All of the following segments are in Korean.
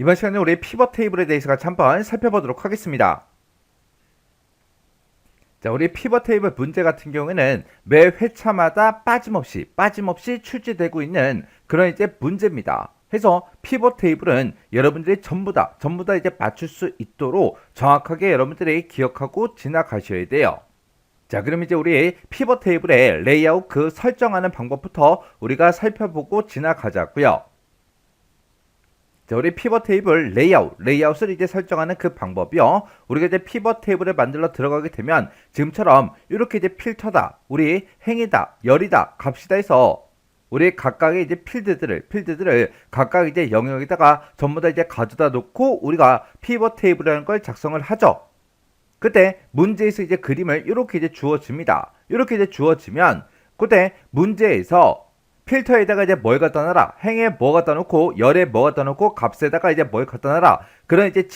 이번 시간에 우리 피벗 테이블에 대해서 같이 한번 살펴보도록 하겠습니다. 자, 우리 피벗 테이블 문제 같은 경우에는 매 회차마다 빠짐없이 출제되고 있는 그런 이제 문제입니다. 해서 피벗 테이블은 여러분들이 전부 다 이제 맞출 수 있도록 정확하게 여러분들이 기억하고 지나가셔야 돼요. 자, 그럼 이제 우리 피벗 테이블의 레이아웃 그 설정하는 방법부터 우리가 살펴보고 지나가자고요. 자, 우리 피벗 테이블 레이아웃을 이제 설정하는 그 방법이요. 우리가 이제 피벗 테이블을 만들러 들어가게 되면 지금처럼 이렇게 이제 필터다, 우리 행이다, 열이다, 값이다 해서 우리 각각의 이제 필드들을 각각 이제 영역에다가 전부 다 이제 가져다 놓고 우리가 피벗 테이블이라는 걸 작성을 하죠. 그때 문제에서 이제 그림을 이렇게 이제 주어집니다. 이렇게 이제 주어지면 그때 문제에서 필터에다가 이제 뭘 갖다 놔라, 행에 뭐 갖다 놓고 열에 뭐 갖다 놓고 값에다가 이제 뭘 갖다 놔라, 그런 이제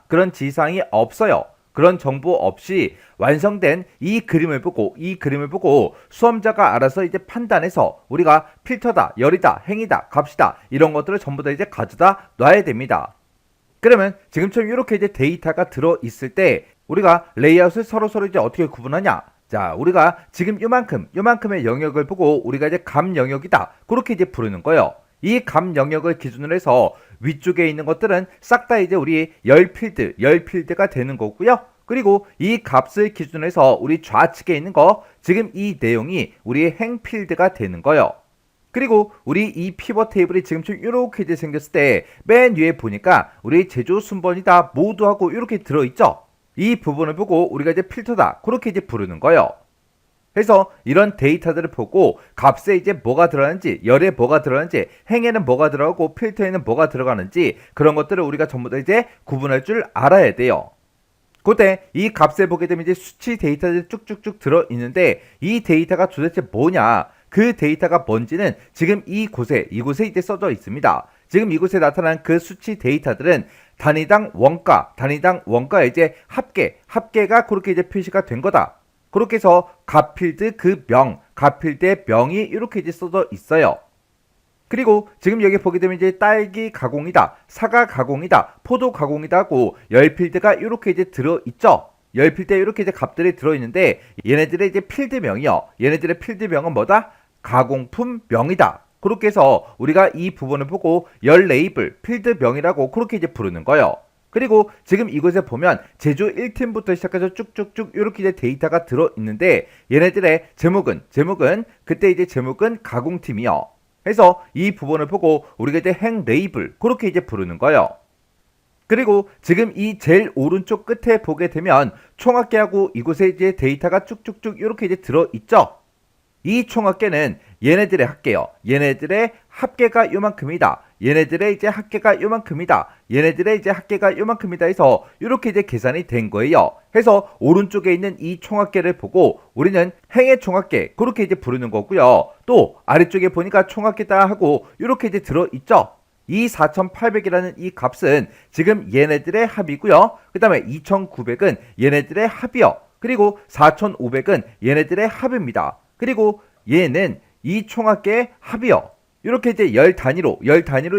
그런 지상이 없어요. 그런 정보 없이 완성된 이 그림을 보고 수험자가 알아서 이제 판단해서 우리가 필터다, 열이다, 행이다, 값이다 이런 것들을 전부 다 이제 가져다 놔야 됩니다. 그러면 지금처럼 이렇게 이제 데이터가 들어 있을 때 우리가 레이아웃을 서로 이제 어떻게 구분하냐? 자, 우리가 지금 요만큼의 영역을 보고 우리가 이제 감 영역이다, 그렇게 이제 부르는 거예요. 이 감 영역을 기준으로 해서 위쪽에 있는 것들은 싹 다 이제 우리 열 필드가 되는 거고요. 그리고 이 값을 기준으로 해서 우리 좌측에 있는 거, 지금 이 내용이 우리 행 필드가 되는 거예요. 그리고 우리 이 피벗 테이블이 지금처럼 이렇게 이제 생겼을 때 맨 위에 보니까 우리 제조 순번이다 모두 하고 이렇게 들어있죠. 이 부분을 보고 우리가 이제 필터다, 그렇게 이제 부르는 거예요. 그래서 이런 데이터들을 보고 값에 이제 뭐가 들어가는지, 열에 뭐가 들어가는지, 행에는 뭐가 들어가고 필터에는 뭐가 들어가는지 그런 것들을 우리가 전부 다 이제 구분할 줄 알아야 돼요. 그때 이 값에 보게 되면 이제 수치 데이터들이 쭉쭉쭉 들어 있는데 이 데이터가 도대체 뭐냐? 그 데이터가 뭔지는 지금 이곳에 이제 써져 있습니다. 지금 이곳에 나타난 그 수치 데이터들은 단위당 원가의 이제 합계가 그렇게 이제 표시가 된 거다. 그렇게 해서 값필드 값필드의 명이 이렇게 이제 써져 있어요. 그리고 지금 여기 보게 되면 이제 딸기 가공이다, 사과 가공이다, 포도 가공이다 하고 열필드가 이렇게 이제 들어있죠. 열필드에 이렇게 이제 값들이 들어있는데 얘네들의 이제 필드명이요. 얘네들의 필드명은 뭐다? 가공품명이다. 그렇게 해서 우리가 이 부분을 보고 열 레이블, 필드명이라고 그렇게 이제 부르는 거예요. 그리고 지금 이곳에 보면 제조 1팀부터 시작해서 쭉쭉쭉 이렇게 이제 데이터가 들어있는데 얘네들의 제목은 그때 이제 제목은 가공팀이요. 해서 이 부분을 보고 우리가 이제 행 레이블 그렇게 이제 부르는 거예요. 그리고 지금 이 제일 오른쪽 끝에 보게 되면 총합계하고 이곳에 이제 데이터가 쭉쭉쭉 이렇게 이제 들어있죠. 이 총합계는 얘네들의 합계요. 얘네들의 합계가 요만큼이다. 얘네들의 이제 합계가 요만큼이다. 얘네들의 이제 합계가 요만큼이다 해서 이렇게 이제 계산이 된 거예요. 해서 오른쪽에 있는 이 총합계를 보고 우리는 행의 총합계 그렇게 이제 부르는 거고요. 또 아래쪽에 보니까 총합계다 하고 이렇게 이제 들어있죠. 이 4800이라는 이 값은 지금 얘네들의 합이고요. 그 다음에 2900은 얘네들의 합이요. 그리고 4500은 얘네들의 합입니다. 그리고 얘는 이 총합계의 합이요. 이렇게 이제 열 단위로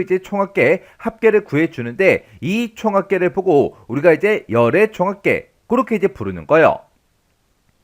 이제 총합계 합계를 구해주는데 이 총합계를 보고 우리가 이제 열의 총합계 그렇게 이제 부르는 거예요.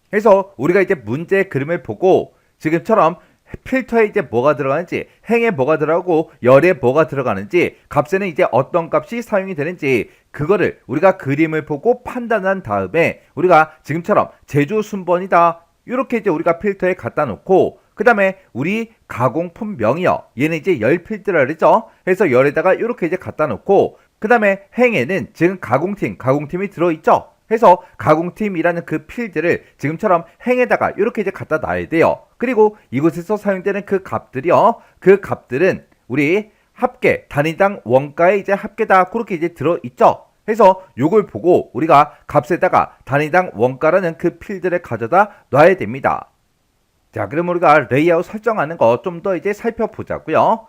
그래서 우리가 이제 문제 그림을 보고 지금처럼 필터에 이제 뭐가 들어가는지, 행에 뭐가 들어가고 열에 뭐가 들어가는지, 값에는 이제 어떤 값이 사용이 되는지 그거를 우리가 그림을 보고 판단한 다음에 우리가 지금처럼 제조 순번이다 이렇게 이제 우리가 필터에 갖다 놓고 그 다음에 우리 가공품 명이요. 얘는 이제 열 필드라 그랬죠. 그래서 열에다가 이렇게 이제 갖다 놓고 그 다음에 행에는 지금 가공팀이 들어있죠. 해서 가공팀이라는 그 필드를 지금처럼 행에다가 이렇게 이제 갖다 놔야 돼요. 그리고 이곳에서 사용되는 그 값들이요. 그 값들은 우리 합계, 단위당 원가의 이제 합계다 그렇게 이제 들어있죠. 해서 요걸 보고 우리가 값에다가 단위당 원가라는 그 필드를 가져다 놔야 됩니다. 자, 그럼 우리가 레이아웃 설정하는 거 좀 더 이제 살펴보자고요.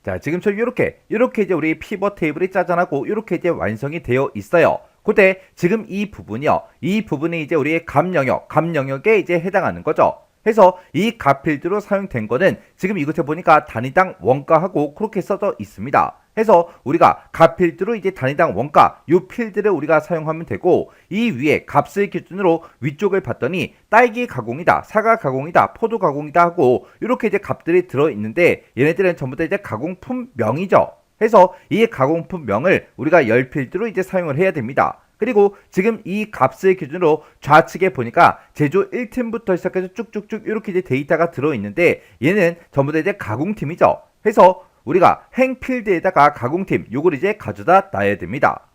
자, 지금처럼 이렇게 이제 우리 피벗 테이블이 짜잔하고 이렇게 이제 완성이 되어 있어요. 그때 지금 이 부분이요. 이 부분이 이제 우리의 감 영역에 이제 해당하는 거죠. 해서 이 값 필드로 사용된 거는 지금 이곳에 보니까 단위당 원가하고 그렇게 써져 있습니다. 해서 우리가 값 필드로 이제 단위당 원가 요 필드를 우리가 사용하면 되고, 이 위에 값을 기준으로 위쪽을 봤더니 딸기 가공이다, 사과 가공이다, 포도 가공이다 하고 이렇게 이제 값들이 들어 있는데, 얘네들은 전부 다 이제 가공품명이죠. 해서 이 가공품명을 우리가 열 필드로 이제 사용을 해야 됩니다. 그리고 지금 이 값을 기준으로 좌측에 보니까 제조 1팀부터 시작해서 쭉쭉쭉 이렇게 이제 데이터가 들어 있는데, 얘는 전부 다 이제 가공팀이죠. 해서 우리가 행필드에다가 가공팀 요걸 이제 가져다 놔야 됩니다.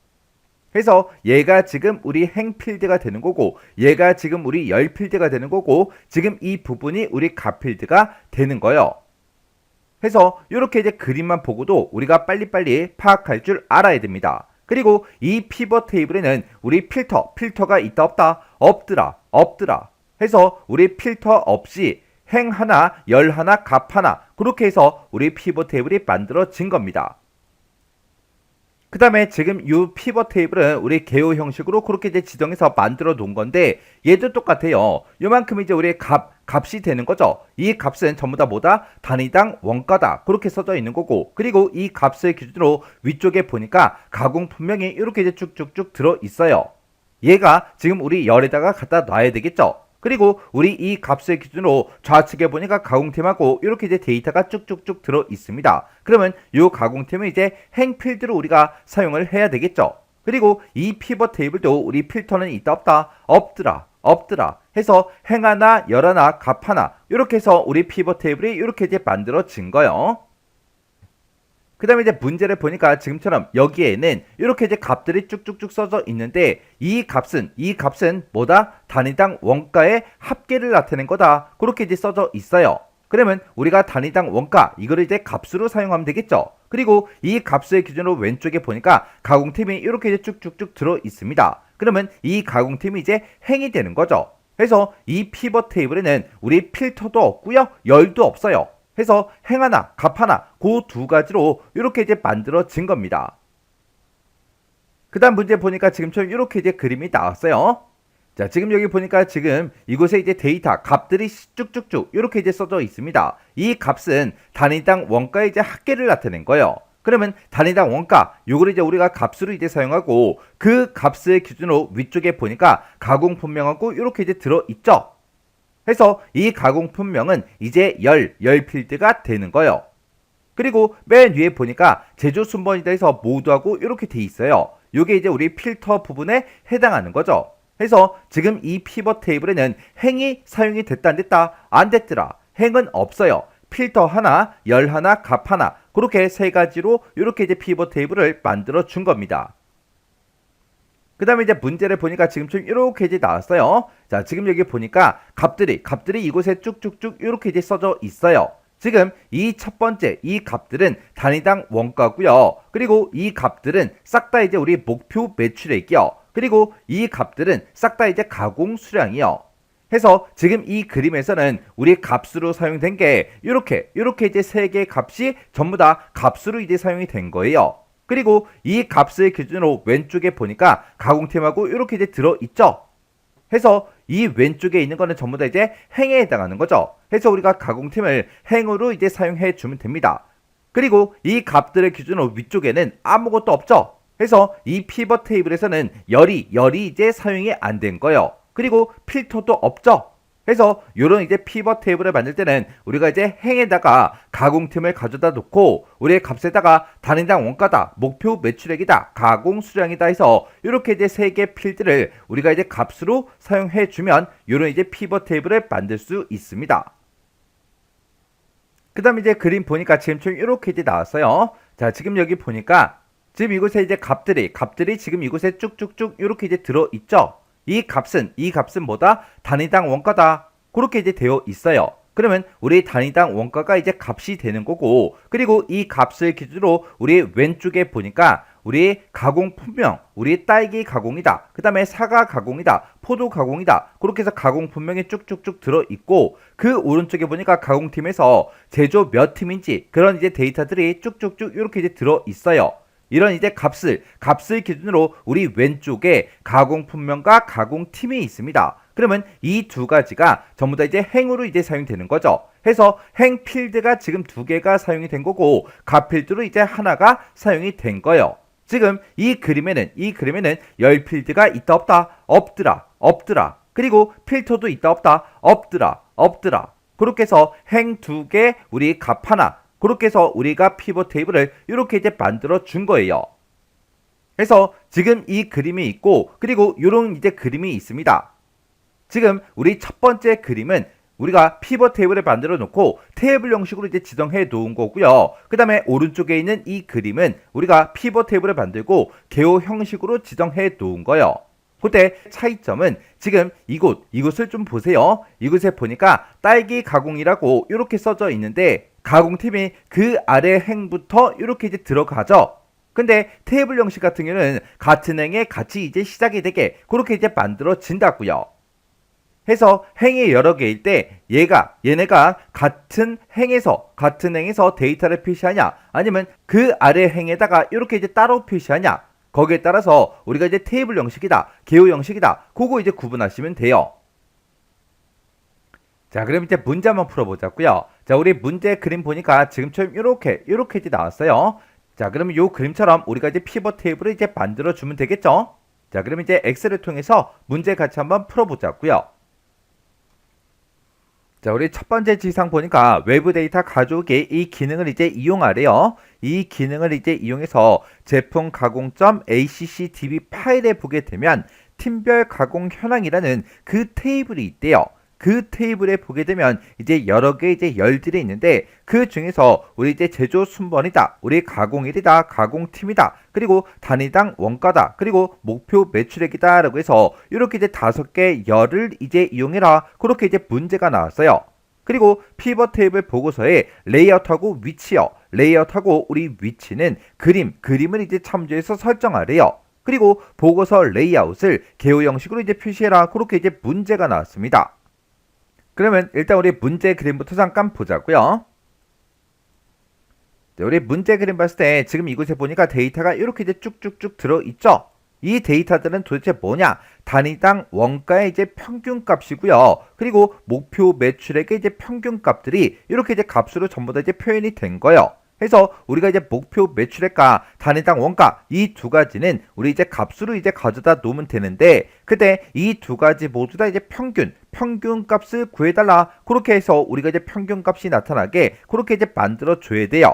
해서 얘가 지금 우리 행필드가 되는 거고, 얘가 지금 우리 열필드가 되는 거고, 지금 이 부분이 우리 값필드가 되는 거예요. 해서 이렇게 이제 그림만 보고도 우리가 빨리빨리 파악할 줄 알아야 됩니다. 그리고 이 피벗 테이블에는 우리 필터가 있다 없다, 없더라 해서 우리 필터 없이 행 하나, 열 하나, 값 하나, 그렇게 해서 우리 피벗 테이블이 만들어진 겁니다. 그 다음에 지금 이 피벗 테이블은 우리 개요 형식으로 그렇게 이제 지정해서 만들어 놓은 건데, 얘도 똑같아요. 요만큼 이제 우리 값이 되는 거죠. 이 값은 전부 다 뭐다? 단위당 원가다. 그렇게 써져 있는 거고, 그리고 이 값을 기준으로 위쪽에 보니까 가공품명이 이렇게 이제 쭉쭉쭉 들어 있어요. 얘가 지금 우리 열에다가 갖다 놔야 되겠죠. 그리고 우리 이 값을 기준으로 좌측에 보니까 가공팀하고 이렇게 이제 데이터가 쭉쭉쭉 들어 있습니다. 그러면 이 가공팀은 이제 행필드로 우리가 사용을 해야 되겠죠. 그리고 이 피벗 테이블도 우리 필터는 있다 없다, 없더라 해서 행 하나, 열 하나, 값 하나, 이렇게 해서 우리 피벗 테이블이 이렇게 이제 만들어진 거예요. 그 다음에 이제 문제를 보니까 지금처럼 여기에는 이렇게 이제 값들이 쭉쭉쭉 써져 있는데, 이 값은 뭐다? 단위당 원가의 합계를 나타낸 거다. 그렇게 이제 써져 있어요. 그러면 우리가 단위당 원가 이거를 이제 값으로 사용하면 되겠죠. 그리고 이 값의 기준으로 왼쪽에 보니까 가공팀이 이렇게 이제 쭉쭉쭉 들어 있습니다. 그러면 이 가공팀이 이제 행이 되는 거죠. 그래서 이 피벗 테이블에는 우리 필터도 없고요, 열도 없어요. 해서 행 하나, 값 하나, 그 두 가지로 이렇게 이제 만들어진 겁니다. 그 다음 문제 보니까 지금처럼 이렇게 이제 그림이 나왔어요. 자, 지금 여기 보니까 지금 이곳에 이제 데이터, 값들이 쭉쭉쭉 이렇게 이제 써져 있습니다. 이 값은 단위당 원가의 이제 합계를 나타낸 거예요. 그러면 단위당 원가, 요걸 이제 우리가 값으로 이제 사용하고, 그 값을 기준으로 위쪽에 보니까 가공품명하고 이렇게 이제 들어있죠. 해서 이 가공품명은 이제 열 필드가 되는 거예요. 그리고 맨 위에 보니까 제조 순번이다 해서 모두하고 이렇게 돼 있어요. 요게 이제 우리 필터 부분에 해당하는 거죠. 해서 지금 이 피벗 테이블에는 행이 사용이 됐다 안 됐다? 안 됐더라. 행은 없어요. 필터 하나, 열 하나, 값 하나, 그렇게 세 가지로 이렇게 이제 피벗 테이블을 만들어 준 겁니다. 그 다음에 이제 문제를 보니까 지금처럼 이렇게 이제 나왔어요. 자, 지금 여기 보니까 값들이 이곳에 쭉쭉쭉 이렇게 이제 써져 있어요. 지금 이 첫 번째 이 값들은 단위당 원가고요. 그리고 이 값들은 싹 다 이제 우리 목표 매출액이요. 그리고 이 값들은 싹 다 이제 가공 수량이요. 해서 지금 이 그림에서는 우리 값으로 사용된 게 이렇게 이제 세 개의 값이 전부 다 값으로 이제 사용이 된 거예요. 그리고 이 값을 기준으로 왼쪽에 보니까 가공팀하고 이렇게 이제 들어있죠. 해서 이 왼쪽에 있는 거는 전부 다 이제 행에 해당하는 거죠. 해서 우리가 가공팀을 행으로 이제 사용해 주면 됩니다. 그리고 이 값들을 기준으로 위쪽에는 아무것도 없죠. 해서 이 피벗 테이블에서는 열이 이제 사용이 안 된 거예요. 그리고 필터도 없죠. 해서 요런 이제 피벗 테이블을 만들 때는 우리가 이제 행에다가 가공팀을 가져다 놓고, 우리의 값에다가 단위당 원가다, 목표 매출액이다, 가공 수량이다 해서 이렇게 이제 세 개 필드를 우리가 이제 값으로 사용해 주면 요런 이제 피벗 테이블을 만들 수 있습니다. 그 다음 이제 그림 보니까 지금처럼 이렇게 이제 나왔어요. 자, 지금 여기 보니까 지금 이곳에 이제 값들이 지금 이곳에 쭉쭉쭉 이렇게 이제 들어있죠. 이 값은 뭐다? 단위당 원가다. 그렇게 이제 되어 있어요. 그러면 우리 단위당 원가가 이제 값이 되는 거고, 그리고 이 값을 기준으로 우리 왼쪽에 보니까 우리 가공 품명, 우리 딸기 가공이다, 그 다음에 사과 가공이다, 포도 가공이다, 그렇게 해서 가공 품명이 쭉쭉쭉 들어있고, 그 오른쪽에 보니까 가공팀에서 제조 몇 팀인지 그런 이제 데이터들이 쭉쭉쭉 이렇게 이제 들어있어요. 이런 이제 값을 기준으로 우리 왼쪽에 가공 품명과 가공팀이 있습니다. 그러면 이 두 가지가 전부 다 이제 행으로 이제 사용되는 거죠. 해서 행 필드가 지금 두 개가 사용이 된 거고 가 필드로 이제 하나가 사용이 된 거예요. 지금 이 그림에는 열 필드가 있다 없다 없더라 없더라 그리고 필터도 있다 없다 없더라 없더라 그렇게 해서 행 두 개 우리 값 하나 그렇게 해서 우리가 피벗 테이블을 이렇게 이제 만들어 준 거예요. 그래서 지금 이 그림이 있고 그리고 이런 이제 그림이 있습니다. 지금 우리 첫 번째 그림은 우리가 피벗 테이블을 만들어 놓고 테이블 형식으로 이제 지정해 놓은 거고요. 그 다음에 오른쪽에 있는 이 그림은 우리가 피벗 테이블을 만들고 개요 형식으로 지정해 놓은 거예요. 그때 차이점은 지금 이곳을 좀 보세요. 이곳에 보니까 딸기 가공이라고 이렇게 써져 있는데 가공팀이 그 아래 행부터 이렇게 이제 들어가죠. 근데 테이블 형식 같은 경우는 같은 행에 같이 이제 시작이 되게 그렇게 이제 만들어진다고요. 해서 행이 여러 개일 때 얘네가 같은 행에서 데이터를 표시하냐 아니면 그 아래 행에다가 이렇게 이제 따로 표시하냐 거기에 따라서 우리가 이제 테이블 형식이다 개요 형식이다 그거 이제 구분하시면 돼요. 자, 그럼 이제 문제 한번 풀어보자고요. 자, 우리 문제 그림 보니까 지금처럼 이렇게 이제 나왔어요. 자, 그러면 이 그림처럼 우리가 이제 피벗 테이블을 이제 만들어 주면 되겠죠. 자, 그러면 이제 엑셀을 통해서 문제 같이 한번 풀어보자고요. 자, 우리 첫 번째 지상 보니까 외부 데이터 가져오기 이 기능을 이제 이용하래요. 이 기능을 이제 이용해서 제품 가공점 ACCDB 파일에 보게 되면 팀별 가공 현황이라는 그 테이블이 있대요. 그 테이블에 보게 되면 이제 여러 개 이제 열들이 있는데 그 중에서 우리 이제 제조 순번이다, 우리 가공일이다, 가공팀이다, 그리고 단위당 원가다, 그리고 목표 매출액이다라고 해서 이렇게 이제 5개 열을 이제 이용해라 그렇게 이제 문제가 나왔어요. 그리고 피벗 테이블 보고서에 레이아웃하고 위치요. 레이아웃하고 우리 위치는 그림을 이제 참조해서 설정하래요. 그리고 보고서 레이아웃을 개요 형식으로 이제 표시해라 그렇게 이제 문제가 나왔습니다. 그러면 일단 우리 문제 그림부터 잠깐 보자고요. 자, 우리 문제 그림 봤을 때 지금 이곳에 보니까 데이터가 이렇게 이제 쭉쭉쭉 들어있죠. 이 데이터들은 도대체 뭐냐? 단위당 원가의 이제 평균값이고요. 그리고 목표 매출액의 이제 평균값들이 이렇게 이제 값으로 전부 다 이제 표현이 된 거예요. 그래서 우리가 이제 목표 매출액과 단위당 원가 이 두 가지는 우리 이제 값으로 이제 가져다 놓으면 되는데 그때 이 두 가지 모두 다 이제 평균값을 구해달라 그렇게 해서 우리가 이제 평균값이 나타나게 그렇게 이제 만들어 줘야 돼요.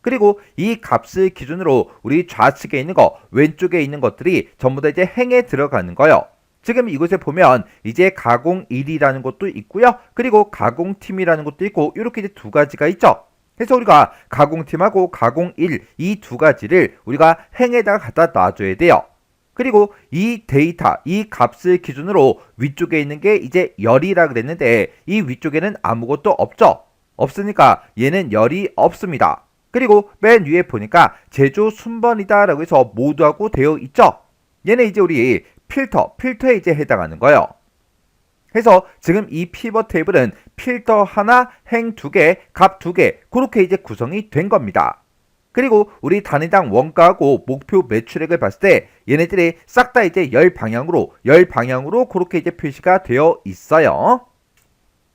그리고 이 값을 기준으로 우리 좌측에 있는 거 왼쪽에 있는 것들이 전부 다 이제 행에 들어가는 거예요. 지금 이곳에 보면 이제 가공1이라는 것도 있고요. 그리고 가공팀이라는 것도 있고 이렇게 이제 두 가지가 있죠. 그래서 우리가 가공팀하고 가공1 이 두 가지를 우리가 행에다가 갖다 놔줘야 돼요. 그리고 이 데이터, 이 값을 기준으로 위쪽에 있는 게 이제 열이라 그랬는데 이 위쪽에는 아무것도 없죠. 없으니까 얘는 열이 없습니다. 그리고 맨 위에 보니까 제조 순번이다 라고 해서 모두하고 되어 있죠. 얘는 이제 우리 필터에 이제 해당하는 거예요. 그래서 지금 이 피벗 테이블은 필터 하나, 행 2개, 값 2개 그렇게 이제 구성이 된 겁니다. 그리고 우리 단위당 원가하고 목표 매출액을 봤을 때 얘네들이 싹 다 이제 열 방향으로 그렇게 이제 표시가 되어 있어요.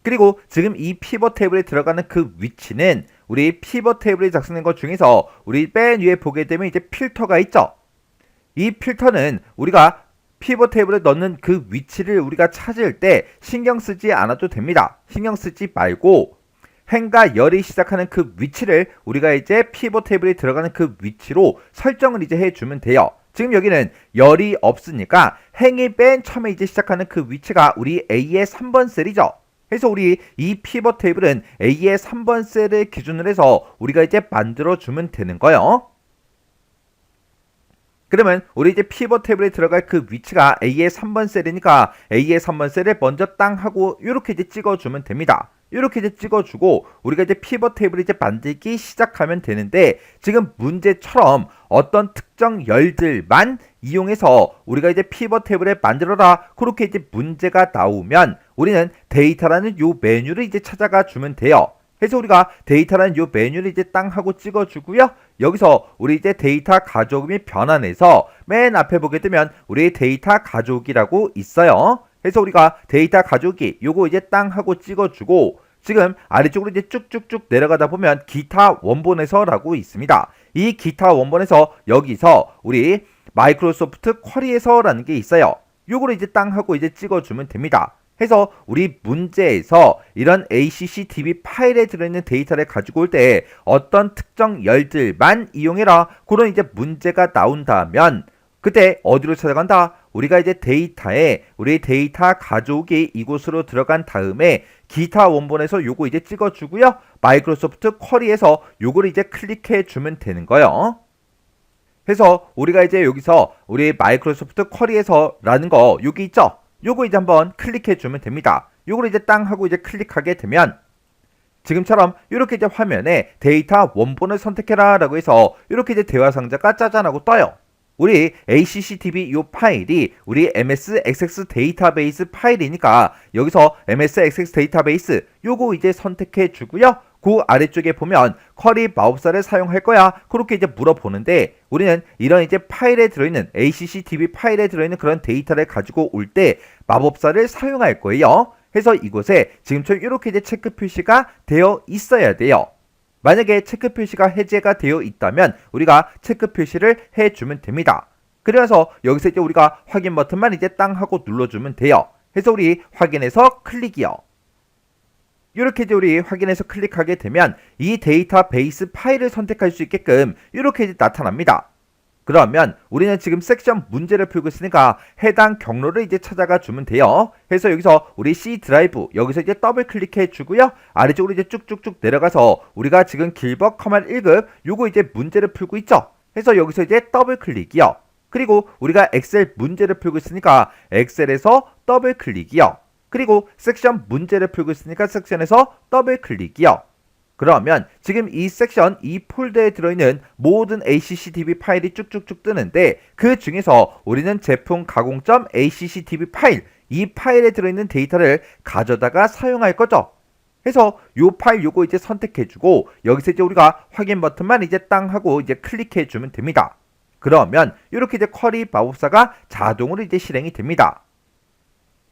그리고 지금 이 피벗 테이블에 들어가는 그 위치는 우리 피벗 테이블에 작성된 것 중에서 우리 맨 위에 보게 되면 이제 필터가 있죠. 이 필터는 우리가 피벗 테이블에 넣는 그 위치를 우리가 찾을 때 신경 쓰지 않아도 됩니다. 신경 쓰지 말고 행과 열이 시작하는 그 위치를 우리가 이제 피벗 테이블에 들어가는 그 위치로 설정을 이제 해주면 돼요. 지금 여기는 열이 없으니까 행이 맨 처음에 이제 시작하는 그 위치가 우리 A의 3번 셀이죠. 그래서 우리 이 피벗 테이블은 A의 3번 셀을 기준으로 해서 우리가 이제 만들어주면 되는 거예요. 그러면 우리 이제 피벗 테이블에 들어갈 그 위치가 A의 3번 셀이니까 A의 3번 셀을 먼저 땅 하고 이렇게 이제 찍어주면 됩니다. 이렇게 이제 찍어주고 우리가 이제 피벗 테이블을 이제 만들기 시작하면 되는데 지금 문제처럼 어떤 특정 열들만 이용해서 우리가 이제 피벗 테이블을 만들어라 그렇게 이제 문제가 나오면 우리는 데이터라는 요 메뉴를 이제 찾아가 주면 돼요. 그래서 우리가 데이터라는 요 메뉴를 이제 땅 하고 찍어주고요. 여기서 우리 이제 데이터 가져오기 및 변환해서 맨 앞에 보게 되면 우리 데이터 가져오기라고 있어요. 해서 우리가 데이터 가져오기 요거 이제 땅 하고 찍어주고 지금 아래쪽으로 이제 쭉쭉쭉 내려가다 보면 기타 원본에서라고 있습니다. 이 기타 원본에서 여기서 우리 마이크로소프트 쿼리에서라는 게 있어요. 요거를 이제 땅 하고 이제 찍어주면 됩니다. 해서 우리 문제에서 이런 ACCDB 파일에 들어있는 데이터를 가지고 올 때 어떤 특정 열들만 이용해라 그런 이제 문제가 나온다면 그때 어디로 찾아간다? 우리가 이제 데이터에 우리 데이터 가져오기 이곳으로 들어간 다음에 기타 원본에서 요거 이제 찍어주고요. 마이크로소프트 쿼리에서 요거를 이제 클릭해 주면 되는 거예요. 해서 우리가 이제 여기서 우리 마이크로소프트 쿼리에서 라는 거 여기 있죠? 요거 이제 한번 클릭해 주면 됩니다. 요걸 이제 땅 하고 이제 클릭하게 되면 지금처럼 이렇게 이제 화면에 데이터 원본을 선택해라 라고 해서 이렇게 이제 대화 상자가 짜잔하고 떠요. 우리 ACCDB 이 파일이 우리 MSXX 데이터베이스 파일이니까 여기서 MSXX 데이터베이스 요거 이제 선택해 주고요. 그 아래쪽에 보면 쿼리 마법사를 사용할 거야 그렇게 이제 물어보는데 우리는 이런 이제 파일에 들어있는 ACCDB 파일에 들어있는 그런 데이터를 가지고 올 때 마법사를 사용할 거예요. 해서 이곳에 지금처럼 이렇게 이제 체크 표시가 되어 있어야 돼요. 만약에 체크 표시가 해제가 되어 있다면 우리가 체크 표시를 해주면 됩니다. 그래서 여기서 이제 우리가 확인 버튼만 이제 땅 하고 눌러주면 돼요. 해서 우리 확인해서 클릭이요. 이렇게 이제 우리 확인해서 클릭하게 되면 이 데이터베이스 파일을 선택할 수 있게끔 이렇게 이제 나타납니다. 그러면 우리는 지금 섹션 문제를 풀고 있으니까 해당 경로를 이제 찾아가 주면 돼요. 해서 여기서 우리 C 드라이브 여기서 이제 더블 클릭해 주고요. 아래쪽으로 이제 쭉쭉쭉 내려가서 우리가 지금 길버 커맨 1급 요거 이제 문제를 풀고 있죠. 해서 여기서 이제 더블 클릭이요. 그리고 우리가 엑셀 문제를 풀고 있으니까 엑셀에서 더블 클릭이요. 그리고 섹션 문제를 풀고 있으니까 섹션에서 더블 클릭이요. 그러면 지금 이 섹션, 이 폴더에 들어있는 모든 ACCDB 파일이 쭉쭉쭉 뜨는데 그 중에서 우리는 제품 가공점 ACCDB 파일, 이 파일에 들어있는 데이터를 가져다가 사용할 거죠. 해서 요 파일 요거 이제 선택해주고 여기서 이제 우리가 확인 버튼만 이제 땅 하고 이제 클릭해주면 됩니다. 그러면 이렇게 이제 쿼리 마법사가 자동으로 이제 실행이 됩니다.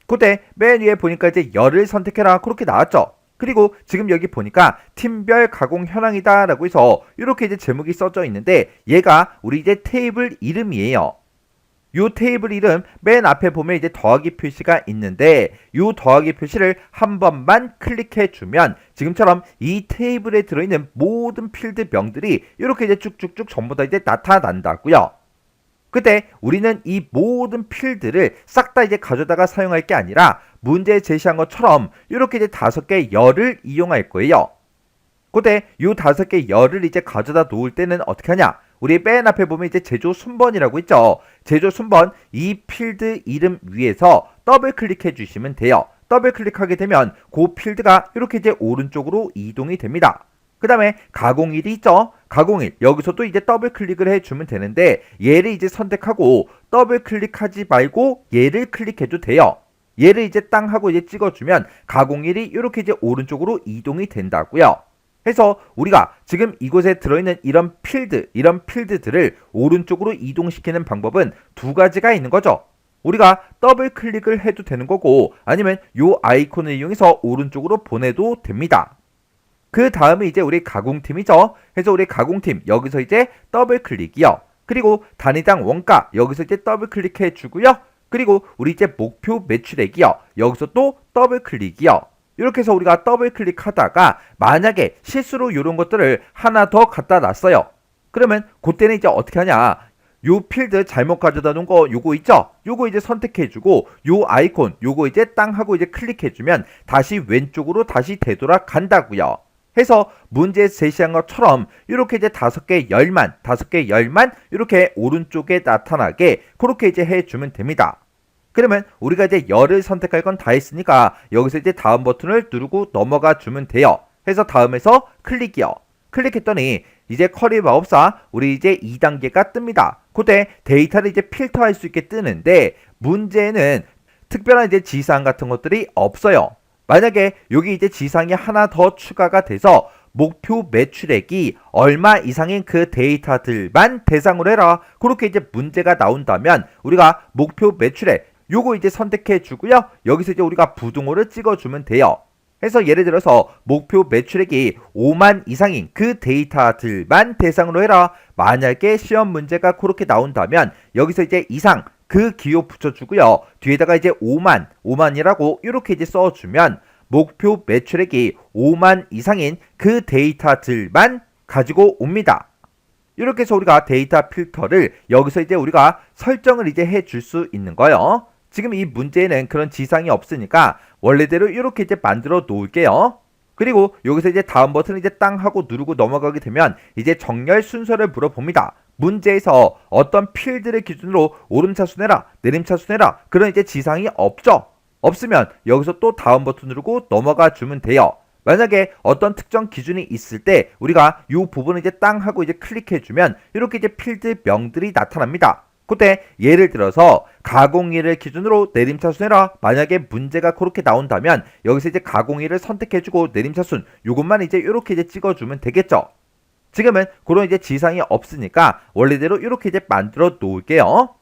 그때 맨 위에 보니까 이제 열을 선택해라 그렇게 나왔죠. 그리고 지금 여기 보니까 팀별 가공 현황이다 라고 해서 이렇게 이제 제목이 써져 있는데 얘가 우리 이제 테이블 이름이에요. 요 테이블 이름 맨 앞에 보면 이제 더하기 표시가 있는데 요 더하기 표시를 한 번만 클릭해 주면 지금처럼 이 테이블에 들어있는 모든 필드명들이 이렇게 이제 쭉쭉쭉 전부 다 이제 나타난다고요. 그때 우리는 이 모든 필드를 싹 다 이제 가져다가 사용할 게 아니라 문제에 제시한 것처럼 이렇게 이제 5개 열을 이용할 거예요. 그때 이 5개 열을 이제 가져다 놓을 때는 어떻게 하냐? 우리 맨 앞에 보면 이제 제조 순번이라고 있죠. 제조 순번 이 필드 이름 위에서 더블 클릭해 주시면 돼요. 더블 클릭하게 되면 그 필드가 이렇게 이제 오른쪽으로 이동이 됩니다. 그 다음에 가공일이 있죠. 가공일 여기서도 이제 더블 클릭을 해주면 되는데 얘를 이제 선택하고 더블 클릭하지 말고 얘를 클릭해도 돼요. 얘를 이제 땅 하고 이제 찍어주면 가공일이 이렇게 이제 오른쪽으로 이동이 된다고요. 해서 우리가 지금 이곳에 들어있는 이런 필드들을 오른쪽으로 이동시키는 방법은 두 가지가 있는 거죠. 우리가 더블 클릭을 해도 되는 거고 아니면 요 아이콘을 이용해서 오른쪽으로 보내도 됩니다. 그 다음에 이제 우리 가공팀이죠. 해서 우리 가공팀 여기서 이제 더블 클릭이요. 그리고 단위당 원가 여기서 이제 더블 클릭해 주고요. 그리고 우리 이제 목표 매출액이요. 여기서 또 더블 클릭이요. 이렇게 해서 우리가 더블 클릭하다가 만약에 실수로 이런 것들을 하나 더 갖다 놨어요. 그러면 그때는 이제 어떻게 하냐? 요 필드 잘못 가져다 놓은 거 요거 있죠? 요거 이제 선택해주고 요 아이콘 요거 이제 땅 하고 이제 클릭해주면 다시 왼쪽으로 다시 되돌아간다고요. 해서 문제에 제시한 것처럼 이렇게 이제 5개 열만 이렇게 오른쪽에 나타나게 그렇게 이제 해주면 됩니다. 그러면 우리가 이제 열을 선택할 건 다 했으니까 여기서 이제 다음 버튼을 누르고 넘어가 주면 돼요. 해서 다음에서 클릭이요. 클릭했더니 이제 쿼리 마법사 우리 이제 2단계가 뜹니다. 그때 데이터를 이제 필터할 수 있게 뜨는데 문제는 특별한 이제 지사항 같은 것들이 없어요. 만약에 여기 이제 지상이 하나 더 추가가 돼서 목표 매출액이 얼마 이상인 그 데이터들만 대상으로 해라 그렇게 이제 문제가 나온다면 우리가 목표 매출액 요거 이제 선택해 주고요. 여기서 이제 우리가 부등호를 찍어주면 돼요. 해서 예를 들어서 목표 매출액이 5만 이상인 그 데이터들만 대상으로 해라. 만약에 시험 문제가 그렇게 나온다면 여기서 이제 이상 그 기호 붙여주고요. 뒤에다가 이제 5만이라고 이렇게 이제 써주면 목표 매출액이 5만 이상인 그 데이터들만 가지고 옵니다. 이렇게 해서 우리가 데이터 필터를 여기서 이제 우리가 설정을 이제 해줄 수 있는 거예요. 지금 이 문제에는 그런 지상이 없으니까 원래대로 이렇게 이제 만들어 놓을게요. 그리고 여기서 이제 다음 버튼을 이제 땅 하고 누르고 넘어가게 되면 이제 정렬 순서를 물어봅니다. 문제에서 어떤 필드를 기준으로 오름차순 해라, 내림차순 해라. 그런 이제 지상이 없죠. 없으면 여기서 또 다음 버튼 누르고 넘어가 주면 돼요. 만약에 어떤 특정 기준이 있을 때 우리가 이 부분을 이제 땅 하고 이제 클릭해 주면 이렇게 이제 필드 명들이 나타납니다. 그때 예를 들어서 가공일을 기준으로 내림차순 해라. 만약에 문제가 그렇게 나온다면 여기서 이제 가공일을 선택해주고 내림차순 요것만 이제 이렇게 이제 찍어주면 되겠죠. 지금은 그런 이제 지상이 없으니까 원래대로 이렇게 이제 만들어 놓을게요.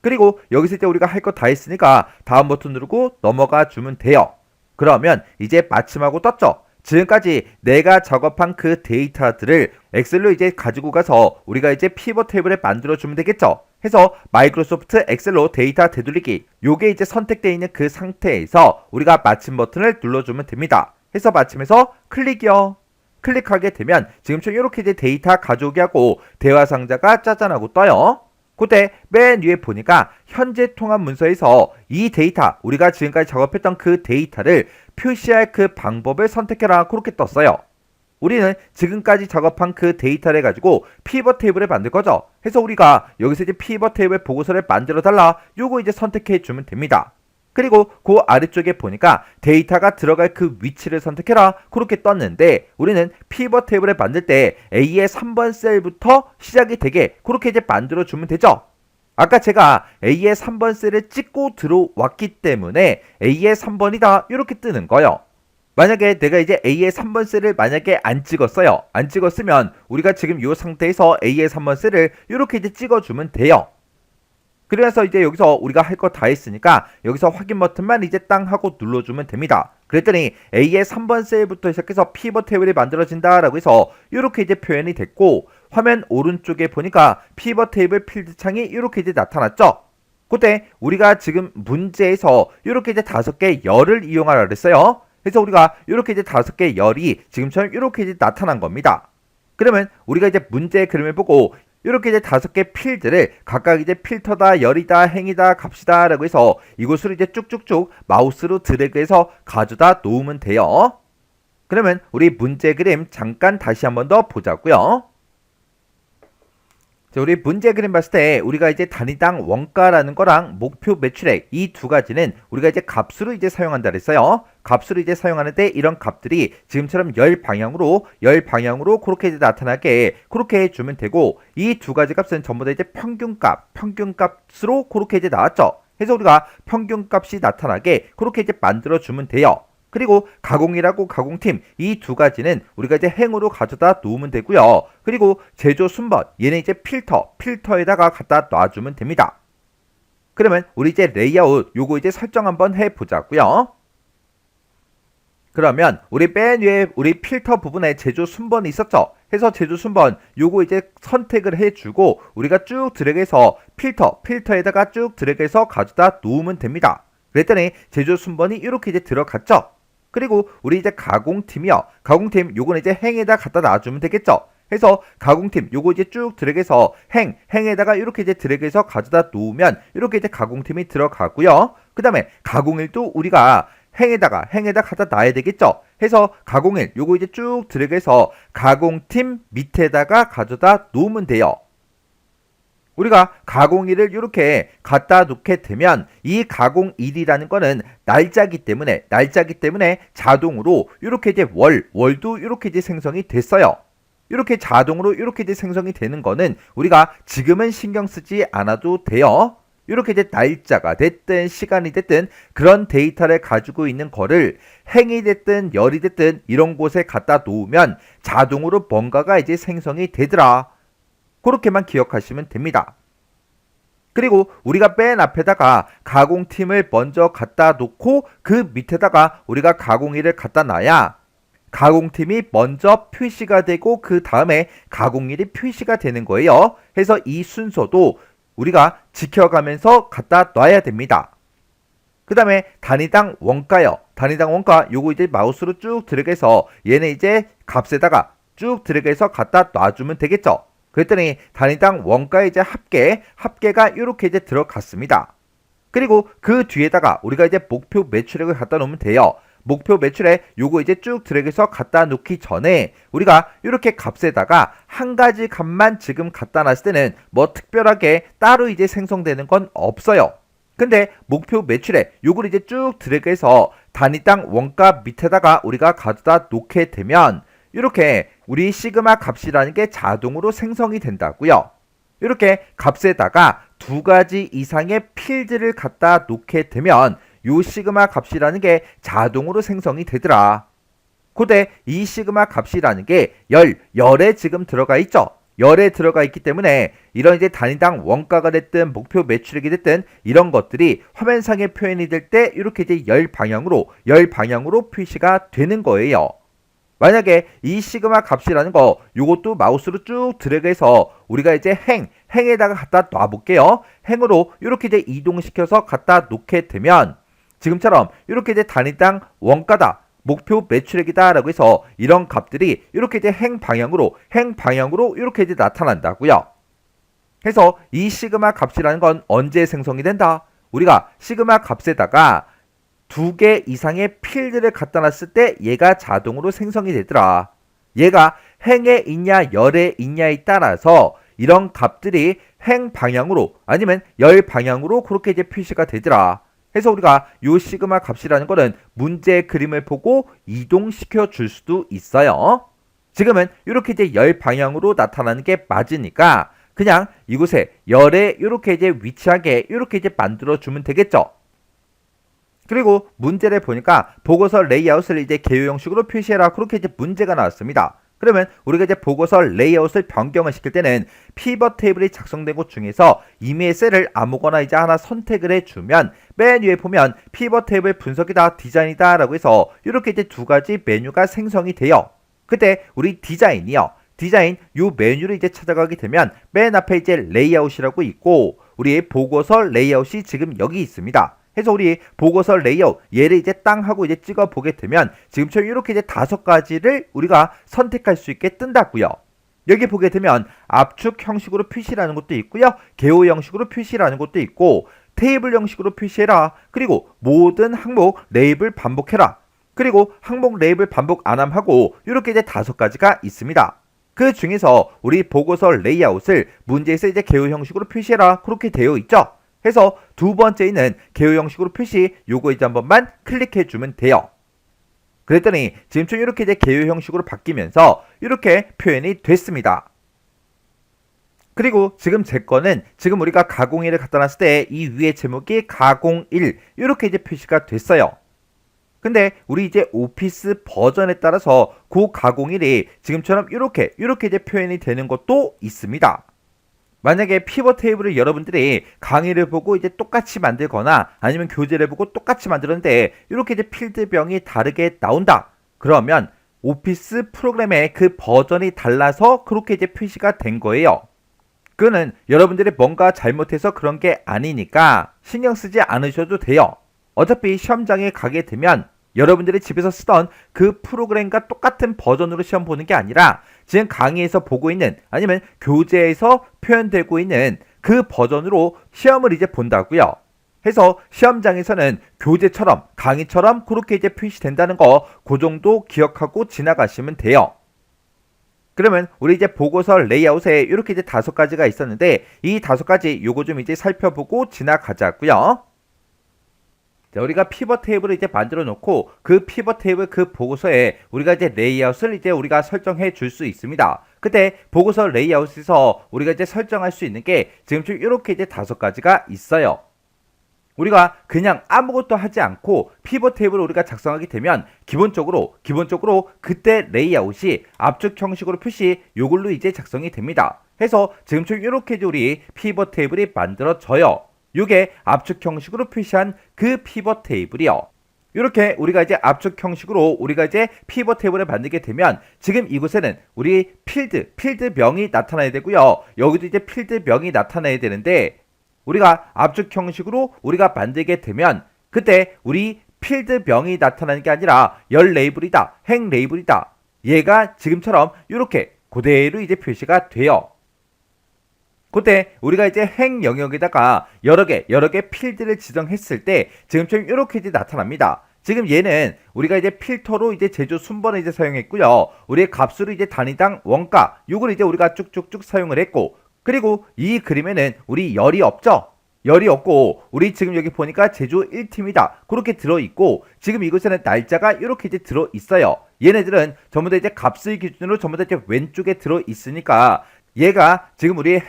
그리고 여기서 이제 우리가 할 거 다 했으니까 다음 버튼 누르고 넘어가 주면 돼요. 그러면 이제 마침하고 떴죠. 지금까지 내가 작업한 그 데이터들을 엑셀로 이제 가지고 가서 우리가 이제 피벗 테이블에 만들어 주면 되겠죠. 해서 마이크로소프트 엑셀로 데이터 되돌리기 요게 이제 선택되어 있는 그 상태에서 우리가 마침 버튼을 눌러주면 됩니다. 해서 마침에서 클릭이요. 클릭하게 되면 지금처럼 이렇게 이제 데이터 가져오게 하고 대화 상자가 짜잔하고 떠요. 그때 맨 위에 보니까 현재 통합 문서에서 이 데이터 우리가 지금까지 작업했던 그 데이터를 표시할 그 방법을 선택해라 그렇게 떴어요. 우리는 지금까지 작업한 그 데이터를 가지고 피벗 테이블을 만들 거죠. 해서 우리가 여기서 이제 피벗 테이블 보고서를 만들어 달라 요거 이제 선택해 주면 됩니다. 그리고 그 아래쪽에 보니까 데이터가 들어갈 그 위치를 선택해라 그렇게 떴는데 우리는 피벗 테이블을 만들 때 A의 3번 셀부터 시작이 되게 그렇게 이제 만들어 주면 되죠. 아까 제가 A의 3번 셀을 찍고 들어왔기 때문에 A의 3번이다 이렇게 뜨는 거예요. 만약에 내가 이제 A의 3번 셀을 만약에 안 찍었어요. 안 찍었으면 우리가 지금 이 상태에서 A의 3번 셀을 이렇게 이제 찍어주면 돼요. 그래서 이제 여기서 우리가 할 거 다 했으니까 여기서 확인 버튼만 이제 땅 하고 눌러주면 됩니다. 그랬더니 A의 3번 셀부터 시작해서 피벗 테이블이 만들어진다 라고 해서 이렇게 이제 표현이 됐고 화면 오른쪽에 보니까 피벗 테이블 필드 창이 이렇게 이제 나타났죠. 그때 우리가 지금 문제에서 이렇게 이제 5개 열을 이용하라 그랬어요. 그래서 우리가 이렇게 이제 5개 열이 지금처럼 이렇게 이제 나타난 겁니다. 그러면 우리가 이제 문제의 그림을 보고 이렇게 이제 5개 필드를 각각 이제 필터다, 열이다, 행이다, 값이다 라고 해서 이곳으로 이제 쭉쭉쭉 마우스로 드래그해서 가져다 놓으면 돼요. 그러면 우리 문제 그림 잠깐 다시 한번 더 보자고요. 자, 우리 문제 그림 봤을 때 우리가 이제 단위당 원가라는 거랑 목표 매출액 이 두 가지는 우리가 이제 값으로 이제 사용한다 그랬어요. 값으로 이제 사용하는데 이런 값들이 지금처럼 열 방향으로 그렇게 이제 나타나게 그렇게 해주면 되고 이 두 가지 값은 전부 다 이제 평균값으로 그렇게 이제 나왔죠. 그래서 우리가 평균값이 나타나게 그렇게 이제 만들어주면 돼요. 그리고 가공이라고 가공팀 이 두 가지는 우리가 이제 행으로 가져다 놓으면 되고요. 그리고 제조 순번 얘는 이제 필터에다가 갖다 놔주면 됩니다. 그러면 우리 이제 레이아웃 요거 이제 설정 한번 해보자고요. 그러면 우리 맨 위에 우리 필터 부분에 제조 순번이 있었죠. 해서 제조 순번 요거 이제 선택을 해주고 우리가 쭉 드래그해서 필터에다가 쭉 드래그해서 가져다 놓으면 됩니다. 그랬더니 제조 순번이 이렇게 이제 들어갔죠. 그리고 우리 이제 가공팀이요. 가공팀 요거는 이제 행에다 갖다 놔주면 되겠죠. 해서 가공팀 요거 이제 쭉 드래그해서 행에다가 이렇게 이제 드래그해서 가져다 놓으면 이렇게 이제 가공팀이 들어가고요. 그 다음에 가공일도 우리가 행에다 갖다 놔야 되겠죠. 해서 가공일 요거 이제 쭉 드래그해서 가공팀 밑에다가 가져다 놓으면 돼요. 우리가 가공일을 이렇게 갖다 놓게 되면 이 가공일이라는 거는 날짜기 때문에 자동으로 이렇게 이제 월도 이렇게 이제 생성이 됐어요. 이렇게 자동으로 이렇게 이제 생성이 되는 거는 우리가 지금은 신경 쓰지 않아도 돼요. 이렇게 이제 날짜가 됐든 시간이 됐든 그런 데이터를 가지고 있는 거를 행이 됐든 열이 됐든 이런 곳에 갖다 놓으면 자동으로 뭔가가 이제 생성이 되더라. 그렇게만 기억하시면 됩니다. 그리고 우리가 맨 앞에다가 가공팀을 먼저 갖다 놓고 그 밑에다가 우리가 가공1을 갖다 놔야 가공팀이 먼저 표시가 되고 그 다음에 가공1이 표시가 되는 거예요. 해서 이 순서도 우리가 지켜가면서 갖다 놔야 됩니다. 그 다음에 단위당 원가요. 단위당 원가 요거 이제 마우스로 쭉 드래그해서 얘네 이제 값에다가 쭉 드래그해서 갖다 놔주면 되겠죠. 그랬더니 단위당 원가의 이제 합계가 이렇게 이제 들어갔습니다. 그리고 그 뒤에다가 우리가 이제 목표 매출액을 갖다 놓으면 돼요. 목표 매출액 요거 이제 쭉 드래그해서 갖다 놓기 전에 우리가 이렇게 값에다가 한 가지 값만 지금 갖다 놨을 때는 뭐 특별하게 따로 이제 생성되는 건 없어요. 근데 목표 매출액 요걸 이제 쭉 드래그해서 단위당 원가 밑에다가 우리가 가져다 놓게 되면 이렇게 우리 시그마 값이라는 게 자동으로 생성이 된다고요. 이렇게 값에다가 두 가지 이상의 필드를 갖다 놓게 되면 요 시그마 값이라는 게 자동으로 생성이 되더라. 그때 이 시그마 값이라는 게 열에 지금 들어가 있죠. 열에 들어가 있기 때문에 이런 이제 단위당 원가가 됐든 목표 매출액이 됐든 이런 것들이 화면상에 표현이 될 때 이렇게 이제 열 방향으로 표시가 되는 거예요. 만약에 이 시그마 값이라는 거 요것도 마우스로 쭉 드래그해서 우리가 이제 행에다가 갖다 놔볼게요. 행으로 이렇게 이제 이동시켜서 갖다 놓게 되면 지금처럼 이렇게 이제 단위당 원가다 목표 매출액이다 라고 해서 이런 값들이 이렇게 이제 행 방향으로 이렇게 이제 나타난다고요. 그래서 이 시그마 값이라는 건 언제 생성이 된다? 우리가 시그마 값에다가 두 개 이상의 필드를 갖다 놨을 때 얘가 자동으로 생성이 되더라. 얘가 행에 있냐 열에 있냐에 따라서 이런 값들이 행 방향으로 아니면 열 방향으로 그렇게 이제 표시가 되더라. 그래서 우리가 요 시그마 값이라는 거는 문제의 그림을 보고 이동시켜 줄 수도 있어요. 지금은 이렇게 이제 열 방향으로 나타나는 게 맞으니까 그냥 이곳에 열에 이렇게 이제 위치하게 이렇게 이제 만들어 주면 되겠죠. 그리고 문제를 보니까 보고서 레이아웃을 이제 개요 형식으로 표시해라 그렇게 이제 문제가 나왔습니다. 그러면 우리가 이제 보고서 레이아웃을 변경을 시킬 때는 피벗 테이블이 작성된 곳 중에서 임의의 셀을 아무거나 이제 하나 선택을 해주면 맨 위에 보면 피벗 테이블 분석이다 디자인이다 라고 해서 이렇게 이제 두 가지 메뉴가 생성이 돼요. 그때 우리 디자인 요 메뉴를 이제 찾아가게 되면 맨 앞에 이제 레이아웃이라고 있고 우리의 보고서 레이아웃이 지금 여기 있습니다. 해서 우리 보고서 레이아웃 얘를 이제 땅 하고 이제 찍어 보게 되면 지금처럼 이렇게 이제 5가지를 우리가 선택할 수 있게 뜬다고요. 여기 보게 되면 압축 형식으로 표시라는 것도 있고요. 개요 형식으로 표시라는 것도 있고 테이블 형식으로 표시해라. 그리고 모든 항목 레이블 반복해라. 그리고 항목 레이블 반복 안함하고 이렇게 이제 5가지가 있습니다. 그 중에서 우리 보고서 레이아웃을 문제에서 이제 개요 형식으로 표시해라. 그렇게 되어 있죠. 해서 두 번째는 개요 형식으로 표시 요거 이제 한 번만 클릭해 주면 돼요. 그랬더니 지금처럼 이렇게 이제 개요 형식으로 바뀌면서 이렇게 표현이 됐습니다. 그리고 지금 제 거는 지금 우리가 가공1을 갖다 놨을 때 이 위에 제목이 가공1 이렇게 이제 표시가 됐어요. 근데 우리 이제 오피스 버전에 따라서 그 가공1이 지금처럼 이렇게 이제 표현이 되는 것도 있습니다. 만약에 피벗 테이블을 여러분들이 강의를 보고 이제 똑같이 만들거나 아니면 교재를 보고 똑같이 만들었는데 이렇게 이제 필드명이 다르게 나온다. 그러면 오피스 프로그램의 그 버전이 달라서 그렇게 이제 표시가 된 거예요. 그거는 여러분들이 뭔가 잘못해서 그런 게 아니니까 신경 쓰지 않으셔도 돼요. 어차피 시험장에 가게 되면 여러분들이 집에서 쓰던 그 프로그램과 똑같은 버전으로 시험 보는 게 아니라 지금 강의에서 보고 있는 아니면 교재에서 표현되고 있는 그 버전으로 시험을 이제 본다고요. 해서 시험장에서는 교재처럼 강의처럼 그렇게 이제 표시된다는 거 그 정도 기억하고 지나가시면 돼요. 그러면 우리 이제 보고서 레이아웃에 이렇게 이제 5가지가 있었는데 이 5가지 요거 좀 이제 살펴보고 지나가자고요. 자, 우리가 피벗 테이블을 이제 만들어 놓고 그 피벗 테이블 그 보고서에 우리가 이제 레이아웃을 이제 우리가 설정해 줄 수 있습니다. 그때 보고서 레이아웃에서 우리가 이제 설정할 수 있는 게 지금 좀 이렇게 이제 5가지가 있어요. 우리가 그냥 아무것도 하지 않고 피벗 테이블을 우리가 작성하게 되면 기본적으로 그때 레이아웃이 압축 형식으로 표시 요걸로 이제 작성이 됩니다. 해서 지금처럼 이렇게 이제 우리 피벗 테이블이 만들어져요. 이게 압축 형식으로 표시한 그 피벗 테이블이요. 이렇게 우리가 이제 압축 형식으로 우리가 이제 피벗 테이블을 만들게 되면 지금 이곳에는 우리 필드명이 나타나야 되고요. 여기도 이제 필드명이 나타나야 되는데 우리가 압축 형식으로 우리가 만들게 되면 그때 우리 필드명이 나타나는 게 아니라 열 레이블이다, 행 레이블이다. 얘가 지금처럼 이렇게 그대로 이제 표시가 돼요. 그때 우리가 이제 행 영역에다가 여러 개 필드를 지정했을 때 지금처럼 이렇게 이제 나타납니다. 지금 얘는 우리가 이제 필터로 이제 제조 순번을 이제 사용했고요. 우리의 값으로 이제 단위당 원가, 요걸 이제 우리가 쭉쭉쭉 사용을 했고, 그리고 이 그림에는 우리 열이 없죠? 열이 없고, 우리 지금 여기 보니까 제조 1팀이다. 그렇게 들어있고, 지금 이곳에는 날짜가 이렇게 이제 들어있어요. 얘네들은 전부 다 이제 값을 기준으로 전부 다 이제 왼쪽에 들어있으니까, 얘가 지금 우리의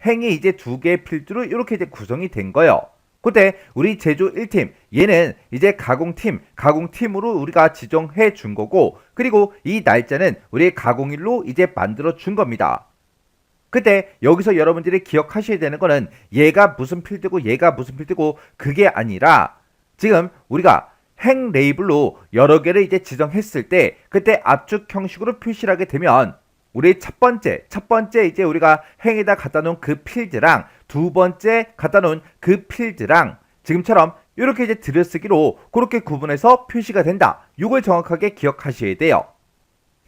행이 이제 두 개의 필드로 이렇게 이제 구성이 된 거예요. 그때 우리 제조 1팀, 얘는 이제 가공팀으로 우리가 지정해 준 거고, 그리고 이 날짜는 우리 가공일로 이제 만들어 준 겁니다. 그때 여기서 여러분들이 기억하셔야 되는 거는 얘가 무슨 필드고 얘가 무슨 필드고 그게 아니라 지금 우리가 행 레이블로 여러 개를 이제 지정했을 때 그때 압축 형식으로 표시를 하게 되면 우리 첫 번째 이제 우리가 행에다 갖다 놓은 그 필드랑 두 번째 갖다 놓은 그 필드랑 지금처럼 이렇게 이제 들여쓰기로 그렇게 구분해서 표시가 된다. 이걸 정확하게 기억하셔야 돼요.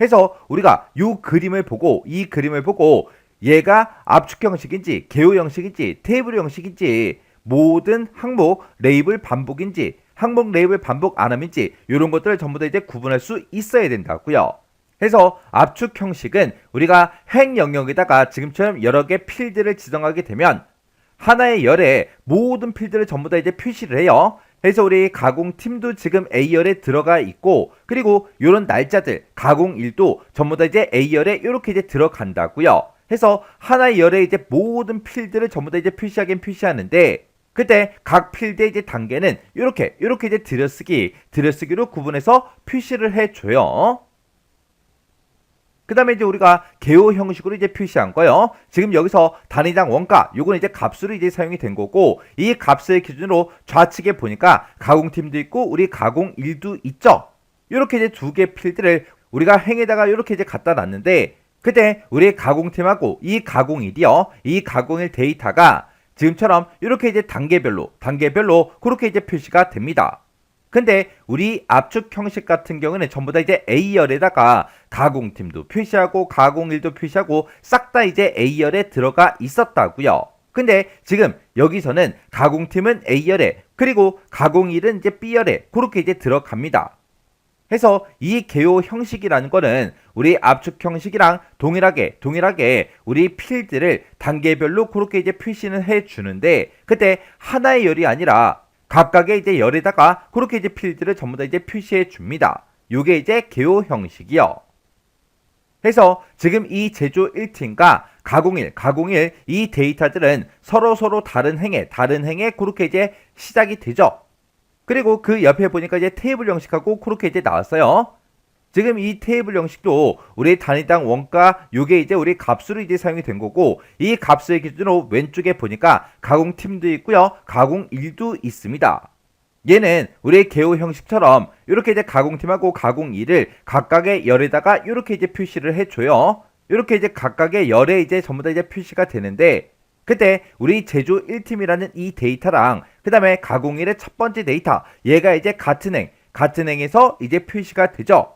해서 우리가 이 그림을 보고 얘가 압축 형식인지 개요 형식인지 테이블 형식인지 모든 항목 레이블 반복인지 항목 레이블 반복 안함인지 이런 것들을 전부 다 이제 구분할 수 있어야 된다고요. 해서 압축 형식은 우리가 행 영역에다가 지금처럼 여러 개 필드를 지정하게 되면 하나의 열에 모든 필드를 전부 다 이제 표시를 해요. 해서 우리 가공팀도 지금 A열에 들어가 있고 그리고 이런 날짜들 가공일도 전부 다 이제 A열에 이렇게 이제 들어간다고요. 해서 하나의 열에 이제 모든 필드를 전부 다 이제 표시하는데 그때 각 필드의 이제 단계는 이렇게 이제 들여쓰기로 구분해서 표시를 해줘요. 그 다음에 이제 우리가 개요 형식으로 이제 표시한 거예요. 지금 여기서 단위당 원가, 요건 이제 값으로 이제 사용이 된 거고, 이 값을 기준으로 좌측에 보니까 가공팀도 있고, 우리 가공일도 있죠? 요렇게 이제 두 개 필드를 우리가 행에다가 요렇게 이제 갖다 놨는데, 그때 우리 가공팀하고 이 가공일이요. 이 가공일 데이터가 지금처럼 이렇게 이제 단계별로 그렇게 이제 표시가 됩니다. 근데 우리 압축 형식 같은 경우는 전부 다 이제 A열에다가 가공팀도 표시하고 가공일도 표시하고 싹 다 이제 A열에 들어가 있었다고요. 근데 지금 여기서는 가공팀은 A열에 그리고 가공일은 이제 B열에 그렇게 이제 들어갑니다. 해서 이 개요 형식이라는 거는 우리 압축 형식이랑 동일하게 우리 필드를 단계별로 그렇게 이제 표시는 해 주는데 그때 하나의 열이 아니라 각각의 이제 열에다가 그렇게 이제 필드를 전부 다 이제 표시해 줍니다. 요게 이제 개요 형식이요. 해서 지금 이 제조 1팀과 가공일 이 데이터들은 서로 다른 행에 그렇게 이제 시작이 되죠. 그리고 그 옆에 보니까 이제 테이블 형식하고 그렇게 이제 나왔어요. 지금 이 테이블 형식도 우리 단위당 원가 요게 이제 우리 값으로 이제 사용이 된 거고 이 값을 기준으로 왼쪽에 보니까 가공팀도 있고요. 가공일도 있습니다. 얘는 우리 개요 형식처럼 이렇게 이제 가공팀하고 가공일을 각각의 열에다가 이렇게 이제 표시를 해줘요. 이렇게 이제 각각의 열에 이제 전부 다 이제 표시가 되는데 그때 우리 제조 1팀이라는 이 데이터랑 그 다음에 가공일의 첫 번째 데이터 얘가 이제 같은 행에서 이제 표시가 되죠.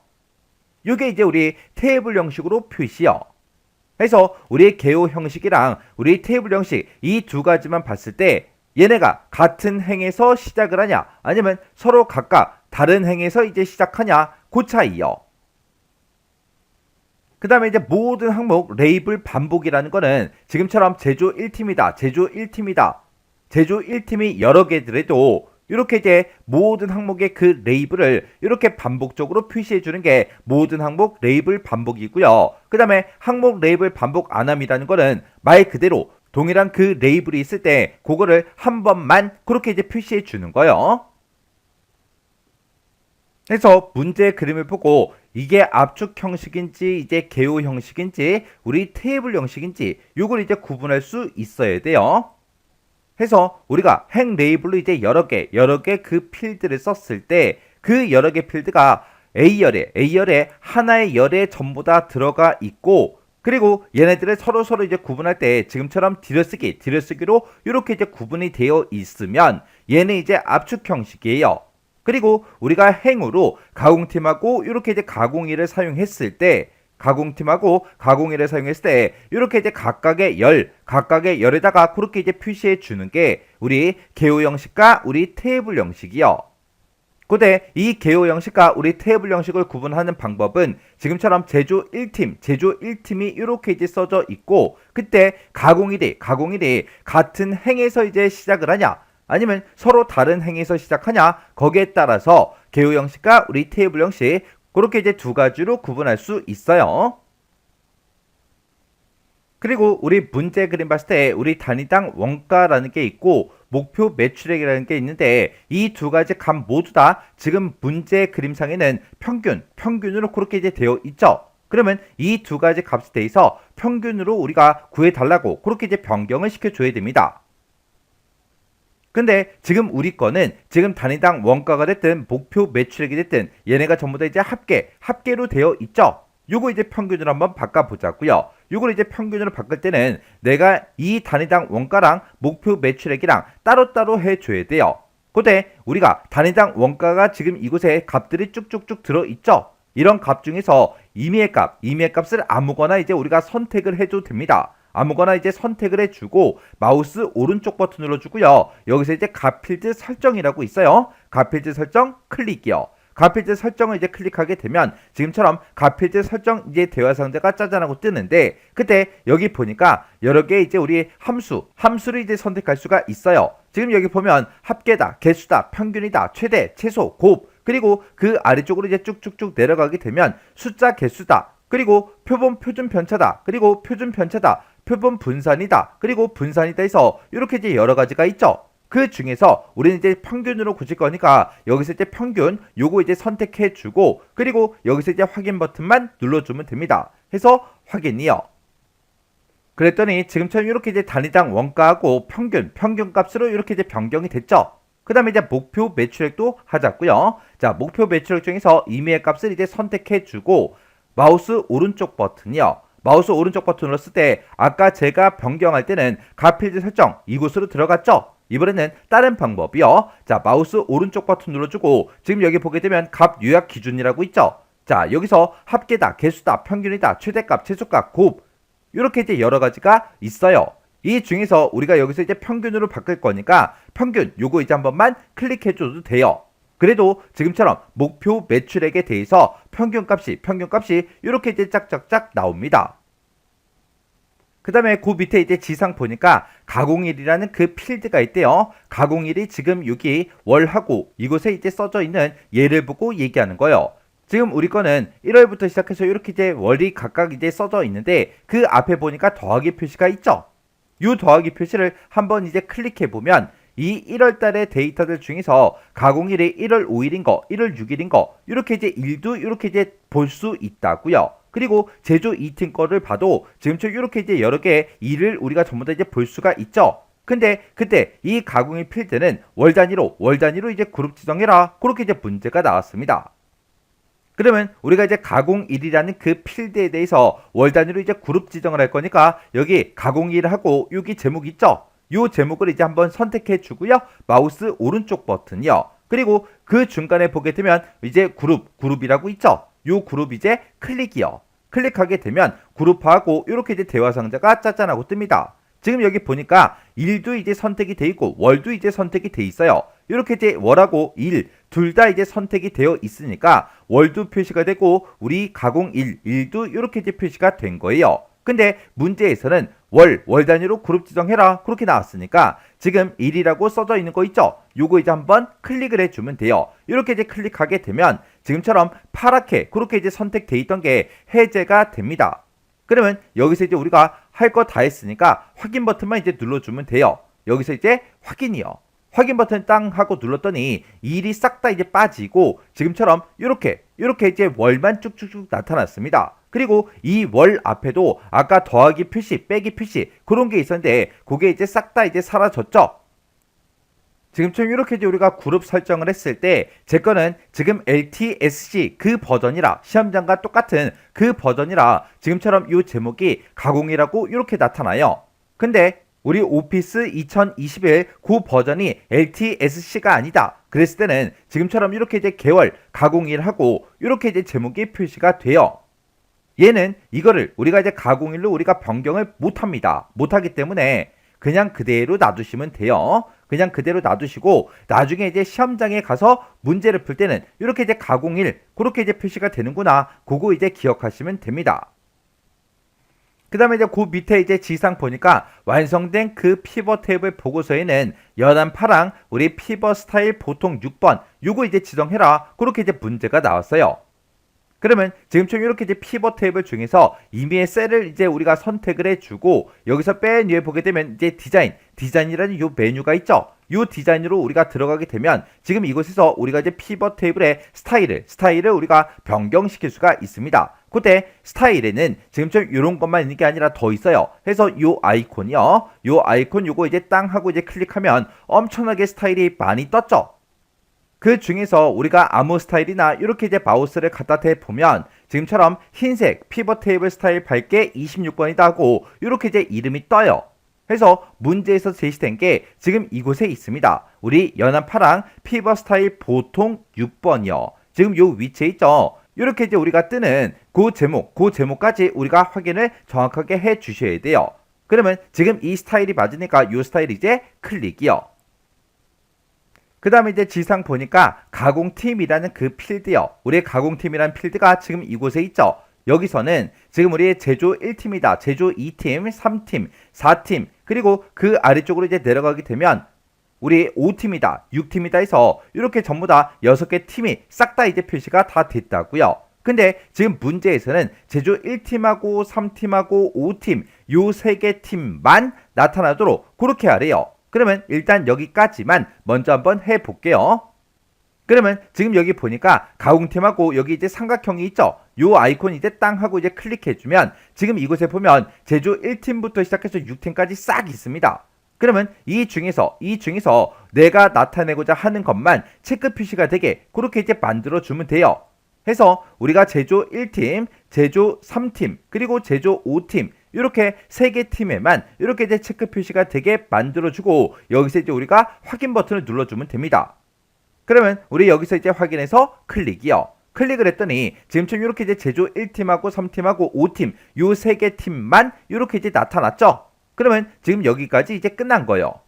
이게 이제 우리 테이블 형식으로 표시요. 해서 우리 개요 형식이랑 우리 테이블 형식 이 두 가지만 봤을 때 얘네가 같은 행에서 시작을 하냐 아니면 서로 각각 다른 행에서 이제 시작하냐 그 차이요. 그 다음에 이제 모든 항목 레이블 반복이라는 거는 지금처럼 제조 1팀이다. 제조 1팀이 여러 개더라도 이렇게 이제 모든 항목의 그 레이블을 이렇게 반복적으로 표시해 주는 게 모든 항목 레이블 반복이고요. 그 다음에 항목 레이블 반복 안함이라는 거는 말 그대로 동일한 그 레이블이 있을 때 그거를 한 번만 그렇게 이제 표시해 주는 거예요. 그래서 문제 그림을 보고 이게 압축 형식인지 이제 개요 형식인지 우리 테이블 형식인지 요걸 이제 구분할 수 있어야 돼요. 해서 우리가 행 레이블로 이제 여러 개 그 필드를 썼을 때 그 여러 개 필드가 A열에 하나의 열에 전부 다 들어가 있고, 그리고 얘네들을 서로 이제 구분할 때 지금처럼 딜러쓰기로 이렇게 이제 구분이 되어 있으면 얘는 이제 압축 형식이에요. 그리고 우리가 행으로 가공팀하고 이렇게 이제 가공일을 사용했을 때 이렇게 이제 각각의 열에다가 그렇게 이제 표시해 주는 게 우리 개요 형식과 우리 테이블 형식이요. 근데 이 개요 형식과 우리 테이블 형식을 구분하는 방법은 지금처럼 제조 1팀이 이렇게 이제 써져 있고, 그때 가공일이 같은 행에서 이제 시작을 하냐 아니면 서로 다른 행에서 시작하냐, 거기에 따라서 개요 형식과 우리 테이블 형식 그렇게 이제 두 가지로 구분할 수 있어요. 그리고 우리 문제 그림 봤을 때 우리 단위당 원가라는 게 있고 목표 매출액이라는 게 있는데, 이 두 가지 값 모두 다 지금 문제 그림상에는 평균으로 그렇게 이제 되어 있죠. 그러면 이 두 가지 값에 대해서 평균으로 우리가 구해달라고 그렇게 이제 변경을 시켜줘야 됩니다. 근데 지금 우리 거는 지금 단위당 원가가 됐든 목표 매출액이 됐든 얘네가 전부 다 이제 합계로 되어 있죠. 요거 이제 평균으로 한번 바꿔보자고요. 요걸 이제 평균으로 바꿀 때는 내가 이 단위당 원가랑 목표 매출액이랑 따로따로 해줘야 돼요. 근데 우리가 단위당 원가가 지금 이곳에 값들이 쭉쭉쭉 들어있죠. 이런 값 중에서 임의의 값을 아무거나 이제 우리가 선택을 해도 됩니다. 아무거나 이제 선택을 해주고 마우스 오른쪽 버튼 눌러주고요. 여기서 이제 값필드 설정이라고 있어요. 값필드 설정 클릭이요. 값필드 설정을 이제 클릭하게 되면 지금처럼 값필드 설정 이제 대화 상자가 짜잔하고 뜨는데, 그때 여기 보니까 여러 개 이제 우리 함수를 이제 선택할 수가 있어요. 지금 여기 보면 합계다, 개수다, 평균이다, 최대, 최소, 곱, 그리고 그 아래쪽으로 이제 쭉쭉쭉 내려가게 되면 숫자 개수다, 그리고 표준 편차다, 그리고 표준 편차다, 표본 분산이다, 그리고 분산이다 해서 이렇게 이제 여러 가지가 있죠. 그 중에서 우리는 이제 평균으로 고칠 거니까 여기서 이제 평균 요거 이제 선택해 주고, 그리고 여기서 이제 확인 버튼만 눌러주면 됩니다. 해서 확인이요. 그랬더니 지금처럼 이렇게 이제 단위당 원가하고 평균 값으로 이렇게 이제 변경이 됐죠. 그 다음에 이제 목표 매출액도 하자고요. 자, 목표 매출액 중에서 임의의 값을 이제 선택해 주고 마우스 오른쪽 버튼이요. 마우스 오른쪽 버튼 눌렀을 때 아까 제가 변경할 때는 값필드 설정 이곳으로 들어갔죠. 이번에는 다른 방법이요. 자, 마우스 오른쪽 버튼 눌러주고 지금 여기 보게 되면 값 요약 기준이라고 있죠. 자, 여기서 합계다, 개수다, 평균이다, 최대값, 최소값, 곱, 이렇게 이제 여러 가지가 있어요. 이 중에서 우리가 여기서 이제 평균으로 바꿀 거니까 평균 요거 이제 한 번만 클릭해줘도 돼요. 그래도 지금처럼 목표 매출액에 대해서 평균값이 이렇게 이제 짝짝짝 나옵니다. 그 다음에 그 밑에 이제 지상 보니까 가공일이라는 그 필드가 있대요. 가공일이 지금 여기 월하고 이곳에 이제 써져 있는 예를 보고 얘기하는 거예요. 지금 우리 거는 1월부터 시작해서 이렇게 이제 월이 각각 이제 써져 있는데 그 앞에 보니까 더하기 표시가 있죠. 이 더하기 표시를 한번 이제 클릭해 보면 이 1월 달의 데이터들 중에서 가공일이 1월 5일인 거, 1월 6일인 거, 이렇게 이제 일도 이렇게 이제 볼 수 있다고요. 그리고 제조 2팀 거를 봐도 지금처럼 이렇게 이제 여러 개의 일을 우리가 전부 다 이제 볼 수가 있죠. 근데 그때 이 가공일 필드는 월 단위로 이제 그룹 지정해라. 그렇게 이제 문제가 나왔습니다. 그러면 우리가 이제 가공일이라는 그 필드에 대해서 월 단위로 이제 그룹 지정을 할 거니까 여기 가공일하고 여기 제목 있죠? 요 제목을 이제 한번 선택해 주고요. 마우스 오른쪽 버튼이요. 그리고 그 중간에 보게 되면 이제 그룹이라고 있죠? 요 그룹 이제 클릭이요. 클릭하게 되면 그룹하고 이렇게 이제 대화 상자가 짜잔하고 뜹니다. 지금 여기 보니까 일도 이제 선택이 돼 있고 월도 이제 선택이 돼 있어요. 이렇게 이제 월하고 일 둘 다 이제 선택이 되어 있으니까 월도 표시가 되고 우리 가공일 일도 이렇게 이제 표시가 된 거예요. 근데 문제에서는 월 단위로 그룹 지정해라 그렇게 나왔으니까 지금 1이라고 써져 있는 거 있죠? 요거 이제 한번 클릭을 해주면 돼요. 이렇게 이제 클릭하게 되면 지금처럼 파랗게 그렇게 이제 선택돼 있던 게 해제가 됩니다. 그러면 여기서 이제 우리가 할 거 다 했으니까 확인 버튼만 이제 눌러주면 돼요. 여기서 이제 확인이요. 확인 버튼 땅 하고 눌렀더니 일이 싹 다 이제 빠지고 지금처럼 이렇게 이렇게 이제 월만 쭉쭉쭉 나타났습니다. 그리고 이 월 앞에도 아까 더하기 표시, 빼기 표시 그런 게 있었는데 그게 이제 싹 다 이제 사라졌죠. 지금처럼 이렇게 이제 우리가 그룹 설정을 했을 때 제 거는 지금 LTSC 그 버전이라 시험장과 똑같은 그 버전이라 지금처럼 이 제목이 가공이라고 이렇게 나타나요. 근데 우리 오피스 2021 그 버전이 LTSC가 아니다. 그랬을 때는 지금처럼 이렇게 이제 개월 가공일하고 이렇게 이제 제목이 표시가 돼요. 얘는 이거를 우리가 이제 가공일로 우리가 변경을 못합니다. 못하기 때문에 그냥 그대로 놔두시면 돼요. 그냥 그대로 놔두시고 나중에 이제 시험장에 가서 문제를 풀 때는 이렇게 이제 가공일 그렇게 이제 표시가 되는구나. 그거 이제 기억하시면 됩니다. 그 다음에 이제 그 밑에 이제 지상 보니까 완성된 그 피벗 테이블 보고서에는 연한 파랑 우리 피벗 스타일 보통 6번 요거 이제 지정해라. 그렇게 이제 문제가 나왔어요. 그러면 지금처럼 이렇게 이제 피벗 테이블 중에서 임의의 셀을 이제 우리가 선택을 해주고 여기서 맨 위에 보게 되면 이제 디자인이라는 요 메뉴가 있죠. 요 디자인으로 우리가 들어가게 되면 지금 이곳에서 우리가 이제 피벗 테이블의 스타일을 우리가 변경시킬 수가 있습니다. 그때 스타일에는 지금처럼 이런 것만 있는 게 아니라 더 있어요. 그래서 요 아이콘이요. 요 아이콘 요거 이제 땅 하고 이제 클릭하면 엄청나게 스타일이 많이 떴죠. 그 중에서 우리가 아무 스타일이나 이렇게 이제 마우스를 갖다 대보면 지금처럼 흰색 피벗 테이블 스타일 밝게 26번이다 하고 이렇게 이제 이름이 떠요. 그래서 문제에서 제시된 게 지금 이곳에 있습니다. 우리 연한 파랑 피벗 스타일 보통 6번이요. 지금 요 위치에 있죠. 이렇게 이제 우리가 뜨는 그 제목까지 우리가 확인을 정확하게 해 주셔야 돼요. 그러면 지금 이 스타일이 맞으니까 요 스타일 이제 클릭이요. 그 다음에 이제 지상 보니까 가공팀이라는 그 필드요. 우리 가공팀이라는 필드가 지금 이곳에 있죠. 여기서는 지금 우리 제조 1팀이다. 제조 2팀, 3팀, 4팀, 그리고 그 아래쪽으로 이제 내려가게 되면 우리 5팀이다, 6팀이다 해서 이렇게 전부 다 6개 팀이 싹 다 이제 표시가 다 됐다고요. 근데 지금 문제에서는 제조 1팀하고 3팀하고 5팀 요 3개 팀만 나타나도록 그렇게 하래요. 그러면 일단 여기까지만 먼저 한번 해볼게요. 그러면 지금 여기 보니까 가공팀하고 여기 이제 삼각형이 있죠. 요 아이콘 이제 땅 하고 이제 클릭해주면 지금 이곳에 보면 제조 1팀부터 시작해서 6팀까지 싹 있습니다. 그러면 이 중에서 내가 나타내고자 하는 것만 체크 표시가 되게 그렇게 이제 만들어주면 돼요. 해서 우리가 제조 1팀, 제조 3팀, 그리고 제조 5팀 이렇게 3개 팀에만 이렇게 이제 체크 표시가 되게 만들어주고 여기서 이제 우리가 확인 버튼을 눌러주면 됩니다. 그러면 우리 여기서 이제 확인해서 클릭이요. 클릭을 했더니 지금처럼 이렇게 이제 제조 1팀하고 3팀하고 5팀 요 3개 팀만 이렇게 이제 나타났죠. 그러면 지금 여기까지 이제 끝난 거예요.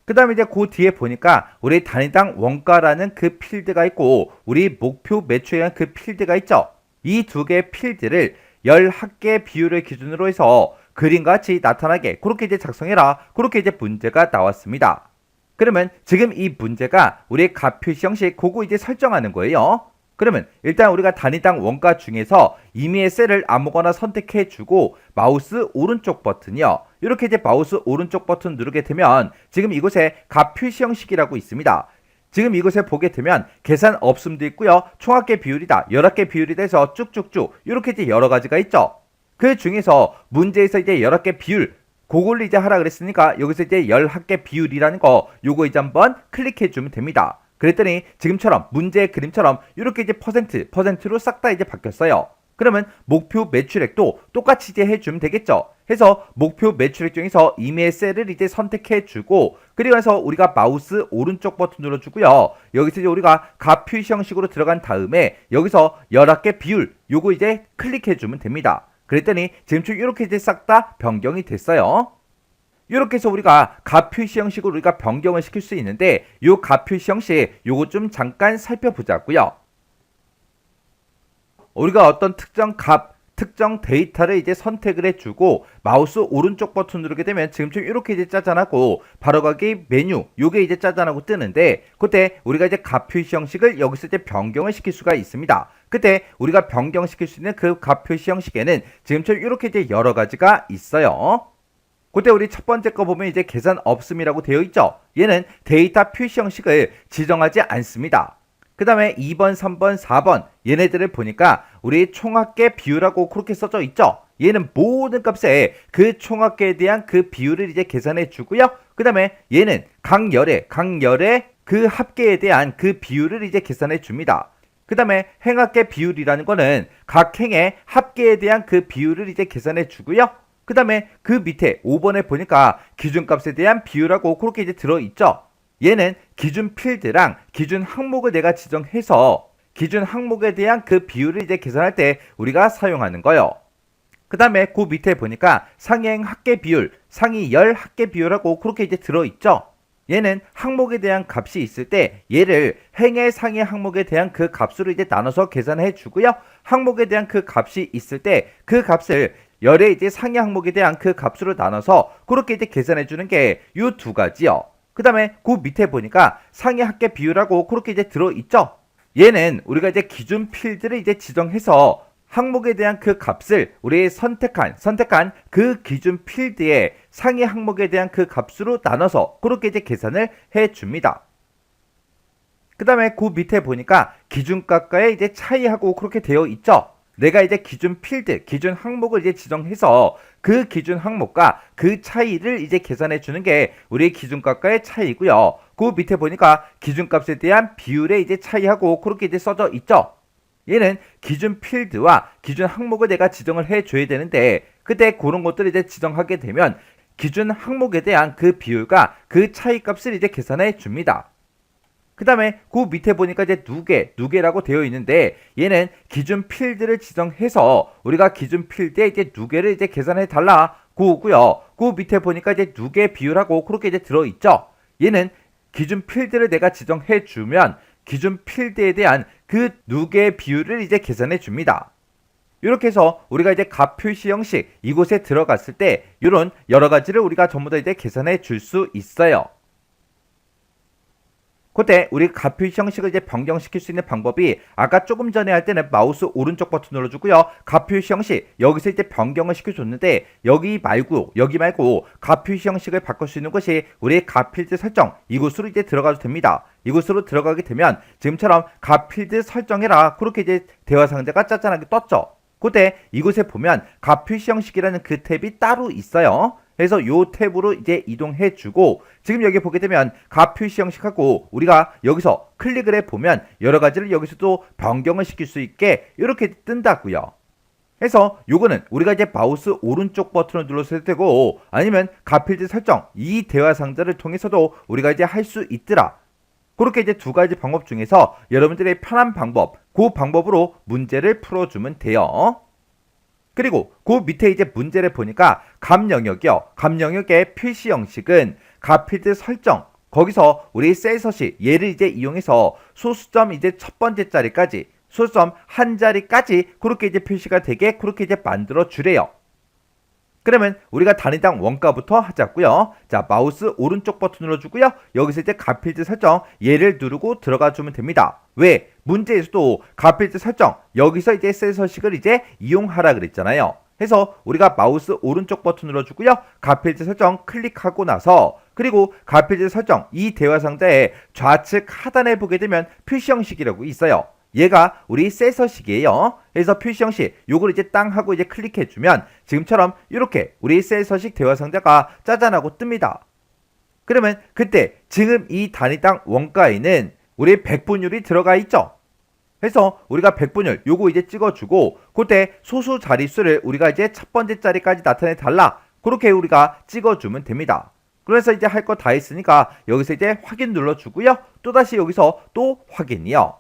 그 다음에 이제 그 뒤에 보니까 우리 단위당 원가라는 그 필드가 있고 우리 목표 매출이라는 그 필드가 있죠. 이 두 개의 필드를 열 합계 비율을 기준으로 해서 그림같이 나타나게 그렇게 이제 작성해라. 그렇게 이제 문제가 나왔습니다. 그러면 지금 이 문제가 우리의 값 표시 형식 그거 이제 설정하는 거예요. 그러면 일단 우리가 단위당 원가 중에서 임의의 셀을 아무거나 선택해주고 마우스 오른쪽 버튼이요. 이렇게 이제 마우스 오른쪽 버튼 누르게 되면 지금 이곳에 값 표시 형식이라고 있습니다. 지금 이곳에 보게 되면 계산 없음도 있고요. 총합계 비율이다, 열합계 비율이다 해서 쭉쭉쭉 이렇게 이제 여러 가지가 있죠. 그 중에서 문제에서 이제 열합계 비율 그걸 이제 하라 그랬으니까 여기서 이제 열합계 비율이라는 거 요거 이제 한번 클릭해 주면 됩니다. 그랬더니 지금처럼 문제의 그림처럼 이렇게 이제 퍼센트로 싹 다 이제 바뀌었어요. 그러면 목표 매출액도 똑같이 이제 해주면 되겠죠. 해서 목표 매출액 중에서 임의의 셀을 이제 선택해주고 그리고 나서 우리가 마우스 오른쪽 버튼 눌러주고요. 여기서 이제 우리가 값 표시 형식으로 들어간 다음에 여기서 열합계 비율 요거 이제 클릭해주면 됩니다. 그랬더니 지금처럼 이렇게 이제 싹 다 변경이 됐어요. 이렇게 해서 우리가 값 표시 형식으로 우리가 변경을 시킬 수 있는데 이 값 표시 형식 요거 좀 잠깐 살펴보자고요. 우리가 어떤 특정 값, 특정 데이터를 이제 선택을 해주고 마우스 오른쪽 버튼 누르게 되면 지금처럼 이렇게 이제 짜잔하고 바로가기 메뉴 요게 이제 짜잔하고 뜨는데 그때 우리가 이제 값 표시 형식을 여기서 이제 변경을 시킬 수가 있습니다. 그때 우리가 변경시킬 수 있는 그 값 표시 형식에는 지금처럼 이렇게 이제 여러 가지가 있어요. 그때 우리 첫 번째 거 보면 이제 계산 없음이라고 되어 있죠. 얘는 데이터 표시 형식을 지정하지 않습니다. 그 다음에 2번, 3번, 4번 얘네들을 보니까 우리 총합계 비율하고 그렇게 써져 있죠. 얘는 모든 값에 그 총합계에 대한 그 비율을 이제 계산해 주고요. 그 다음에 얘는 각 열의 그 합계에 대한 그 비율을 이제 계산해 줍니다. 그 다음에 행합계 비율이라는 거는 각 행의 합계에 대한 그 비율을 이제 계산해 주고요. 그 다음에 그 밑에 5번에 보니까 기준값에 대한 비율하고 그렇게 이제 들어있죠. 얘는 기준 필드랑 기준 항목을 내가 지정해서 기준 항목에 대한 그 비율을 이제 계산할 때 우리가 사용하는 거예요. 그 다음에 그 밑에 보니까 상행 합계 비율, 상위 열 합계 비율하고 그렇게 이제 들어있죠. 얘는 항목에 대한 값이 있을 때 얘를 행의 상위 항목에 대한 그 값으로 이제 나눠서 계산해 주고요. 항목에 대한 그 값이 있을 때 그 값을 열의 이제 상위 항목에 대한 그 값으로 나눠서 그렇게 이제 계산해 주는 게 이 두 가지요. 그 다음에 그 밑에 보니까 상위 합계 비율하고 그렇게 이제 들어있죠. 얘는 우리가 이제 기준 필드를 이제 지정해서 항목에 대한 그 값을 우리 선택한 그 기준 필드의 상위 항목에 대한 그 값으로 나눠서 그렇게 이제 계산을 해 줍니다. 그 다음에 그 밑에 보니까 기준값과의 이제 차이하고 그렇게 되어 있죠. 내가 이제 기준 필드, 기준 항목을 이제 지정해서 그 기준 항목과 그 차이를 이제 계산해 주는 게 우리 기준값과의 차이고요. 그 밑에 보니까 기준값에 대한 비율의 이제 차이하고 그렇게 이제 써져 있죠. 얘는 기준 필드와 기준 항목을 내가 지정을 해줘야 되는데 그때 그런 것들을 이제 지정하게 되면 기준 항목에 대한 그 비율과 그 차이 값을 이제 계산해 줍니다. 그 다음에 그 밑에 보니까 이제 누계라고 되어 있는데 얘는 기준 필드를 지정해서 우리가 기준 필드에 이제 누계를 이제 계산해 달라 그거고요. 그 밑에 보니까 이제 누계 비율하고 그렇게 이제 들어있죠. 얘는 기준 필드를 내가 지정해 주면 기준 필드에 대한 그 누계 비율을 이제 계산해 줍니다. 이렇게 해서 우리가 이제 값 표시 형식 이곳에 들어갔을 때 이런 여러 가지를 우리가 전부 다 이제 계산해 줄 수 있어요. 그때 우리 값 표시 형식을 이제 변경시킬 수 있는 방법이 아까 조금 전에 할 때는 마우스 오른쪽 버튼 눌러주고요. 값 표시 형식 여기서 이제 변경을 시켜줬는데 여기 말고 값 표시 형식을 바꿀 수 있는 것이 우리 값 필드 설정 이곳으로 이제 들어가도 됩니다. 이곳으로 들어가게 되면 지금처럼 값 필드 설정해라 그렇게 이제 대화 상자가 짠짠하게 떴죠. 그때 이곳에 보면 값 표시 형식이라는 그 탭이 따로 있어요. 그래서 요 탭으로 이제 이동해 주고 지금 여기 보게 되면 값 표시 형식하고 우리가 여기서 클릭을 해 보면 여러 가지를 여기서도 변경을 시킬 수 있게 이렇게 뜬다고요. 그래서 요거는 우리가 이제 마우스 오른쪽 버튼을 눌렀을 때고 아니면 값 필드 설정 이 대화 상자를 통해서도 우리가 이제 할 수 있더라. 그렇게 이제 두 가지 방법 중에서 여러분들의 편한 방법, 그 방법으로 문제를 풀어주면 돼요. 그리고 그 밑에 이제 문제를 보니까 값 영역이요. 값 영역의 표시 형식은 값 필드 설정. 거기서 우리 셀 서식 얘를 이제 이용해서 소수점 이제 첫 번째 자리까지 소수점 한 자리까지 그렇게 이제 표시가 되게 그렇게 이제 만들어 주래요. 그러면 우리가 단위당 원가부터 하자고요. 자, 마우스 오른쪽 버튼 눌러주고요. 여기서 이제 값 필드 설정 얘를 누르고 들어가 주면 됩니다. 왜? 문제에서도 값 필드 설정 여기서 이제 셀 서식을 이제 이용하라 그랬잖아요. 해서 우리가 마우스 오른쪽 버튼 눌러주고요. 값 필드 설정 클릭하고 나서 그리고 값 필드 설정 이 대화 상자의 좌측 하단에 보게 되면 표시 형식이라고 있어요. 얘가 우리 셀 서식이에요. 그래서 표시 형식 요걸 이제 땅 하고 이제 클릭해 주면 지금처럼 이렇게 우리 셀 서식 대화 상자가 짜잔하고 뜹니다. 그러면 그때 지금 이 단위당 원가에는 우리 백분율이 들어가 있죠. 그래서 우리가 백분율 요거 이제 찍어주고 그때 소수 자릿수를 우리가 이제 첫 번째 자리까지 나타내 달라 그렇게 우리가 찍어주면 됩니다. 그래서 이제 할 거 다 했으니까 여기서 이제 확인 눌러주고요. 또다시 여기서 또 확인이요.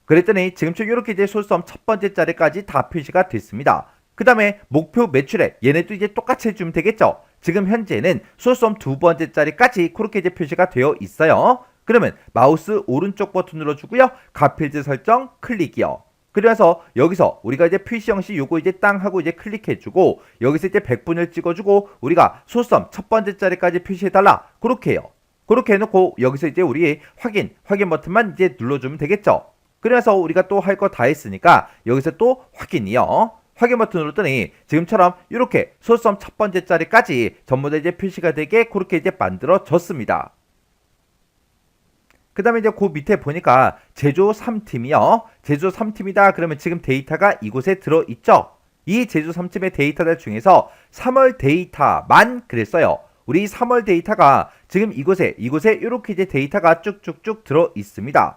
그랬더니 지금처럼 이렇게 이제 소수점 첫 번째 자리까지 다 표시가 됐습니다. 그 다음에 목표 매출액 얘네도 이제 똑같이 해주면 되겠죠. 지금 현재는 소수점 두 번째 자리까지 그렇게 이제 표시가 되어 있어요. 그러면 마우스 오른쪽 버튼 눌러주고요. 값 필드 설정 클릭이요. 그래서 여기서 우리가 이제 표시 형식 요거 이제 땅 하고 이제 클릭해주고 여기서 이제 백분을 찍어주고 우리가 소수점 첫 번째 자리까지 표시해달라 그렇게 해요. 그렇게 해놓고 여기서 이제 우리 확인 버튼만 이제 눌러주면 되겠죠. 그래서 우리가 또 할 거 다 했으니까 여기서 또 확인이요. 확인 버튼 눌렀더니 지금처럼 이렇게 소수점 첫 번째 자리까지 전부 다 이제 표시가 되게 그렇게 이제 만들어졌습니다. 그 다음에 이제 그 밑에 보니까 제조 3팀이요. 제조 3팀이다. 그러면 지금 데이터가 이곳에 들어있죠. 이 제조 3팀의 데이터들 중에서 3월 데이터만 그랬어요. 우리 3월 데이터가 지금 이곳에 이렇게 이제 데이터가 쭉쭉쭉 들어 있습니다.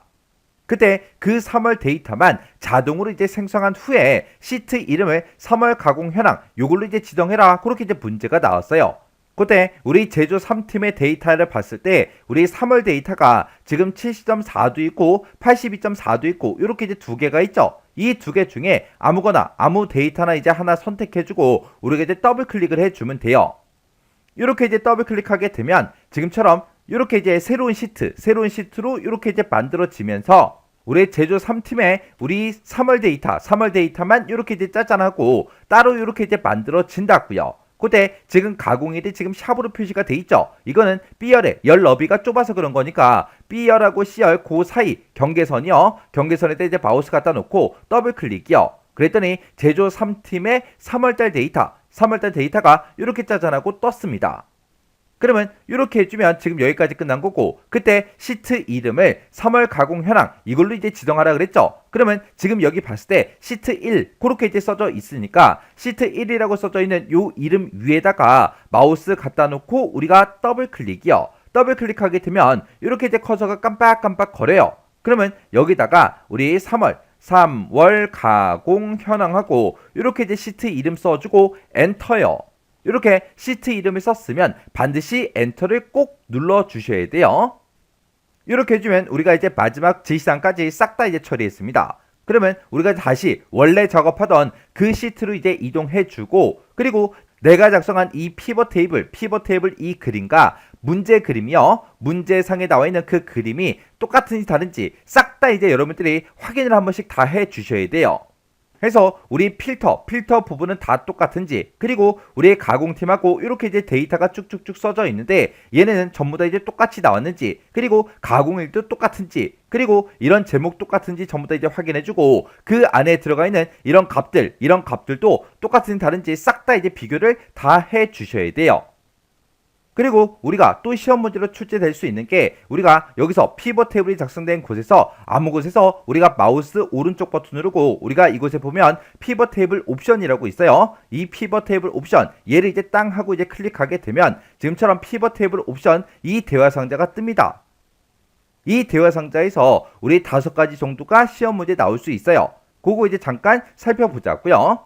그때 그 3월 데이터만 자동으로 이제 생성한 후에 시트 이름을 3월 가공 현황 요걸로 이제 지정해라. 그렇게 이제 문제가 나왔어요. 그때 우리 제조 3팀의 데이터를 봤을 때 우리 3월 데이터가 지금 70.4도 있고 82.4도 있고 이렇게 이제 두 개가 있죠. 이 두 개 중에 아무거나 아무 데이터나 이제 하나 선택해주고 우리가 이제 더블 클릭을 해주면 돼요. 이렇게 이제 더블 클릭하게 되면 지금처럼 이렇게 이제 새로운 시트로 이렇게 이제 만들어지면서 우리 제조 3팀에 우리 3월 데이터만 이렇게 이제 짜잔하고 따로 이렇게 이제 만들어진다고요. 그때 지금 가공일이 지금 샵으로 표시가 돼 있죠. 이거는 B열의 열 너비가 좁아서 그런 거니까 B열하고 C열 그 사이 경계선이요. 경계선에다 이제 마우스 갖다 놓고 더블 클릭이요. 그랬더니 제조 3팀의 3월달 데이터가 이렇게 짜잔하고 떴습니다. 그러면 이렇게 해주면 지금 여기까지 끝난 거고 그때 시트 이름을 3월 가공 현황 이걸로 이제 지정하라 그랬죠. 그러면 지금 여기 봤을 때 시트 1 그렇게 이제 써져 있으니까 시트 1이라고 써져 있는 요 이름 위에다가 마우스 갖다 놓고 우리가 더블 클릭이요. 더블 클릭하게 되면 이렇게 이제 커서가 깜빡깜빡 거려요. 그러면 여기다가 우리 3월 가공 현황하고 이렇게 이제 시트 이름 써주고 엔터요. 이렇게 시트 이름을 썼으면 반드시 엔터를 꼭 눌러 주셔야 돼요. 이렇게 해주면 우리가 이제 마지막 지시사항까지 싹 다 이제 처리했습니다. 그러면 우리가 다시 원래 작업하던 그 시트로 이제 이동해 주고 그리고 내가 작성한 이 피벗 테이블 이 그림과 문제 그림이요. 문제상에 나와 있는 그 그림이 똑같은지 다른지 싹 다 이제 여러분들이 확인을 한 번씩 다 해 주셔야 돼요. 해서 우리 필터 부분은 다 똑같은지 그리고 우리의 가공팀하고 이렇게 이제 데이터가 쭉쭉쭉 써져 있는데 얘네는 전부 다 이제 똑같이 나왔는지 그리고 가공일도 똑같은지 그리고 이런 제목 똑같은지 전부 다 이제 확인해주고 그 안에 들어가 있는 이런 값들도 똑같은지 다른지 싹 다 이제 비교를 다 해주셔야 돼요. 그리고 우리가 또 시험 문제로 출제될 수 있는 게 우리가 여기서 피벗 테이블이 작성된 곳에서 아무 곳에서 우리가 마우스 오른쪽 버튼 누르고 우리가 이곳에 보면 피벗 테이블 옵션이라고 있어요. 이 피벗 테이블 옵션 얘를 이제 땅 하고 이제 클릭하게 되면 지금처럼 피벗 테이블 옵션 이 대화 상자가 뜹니다. 이 대화 상자에서 우리 5가지 정도가 시험 문제 나올 수 있어요. 그거 이제 잠깐 살펴보자고요.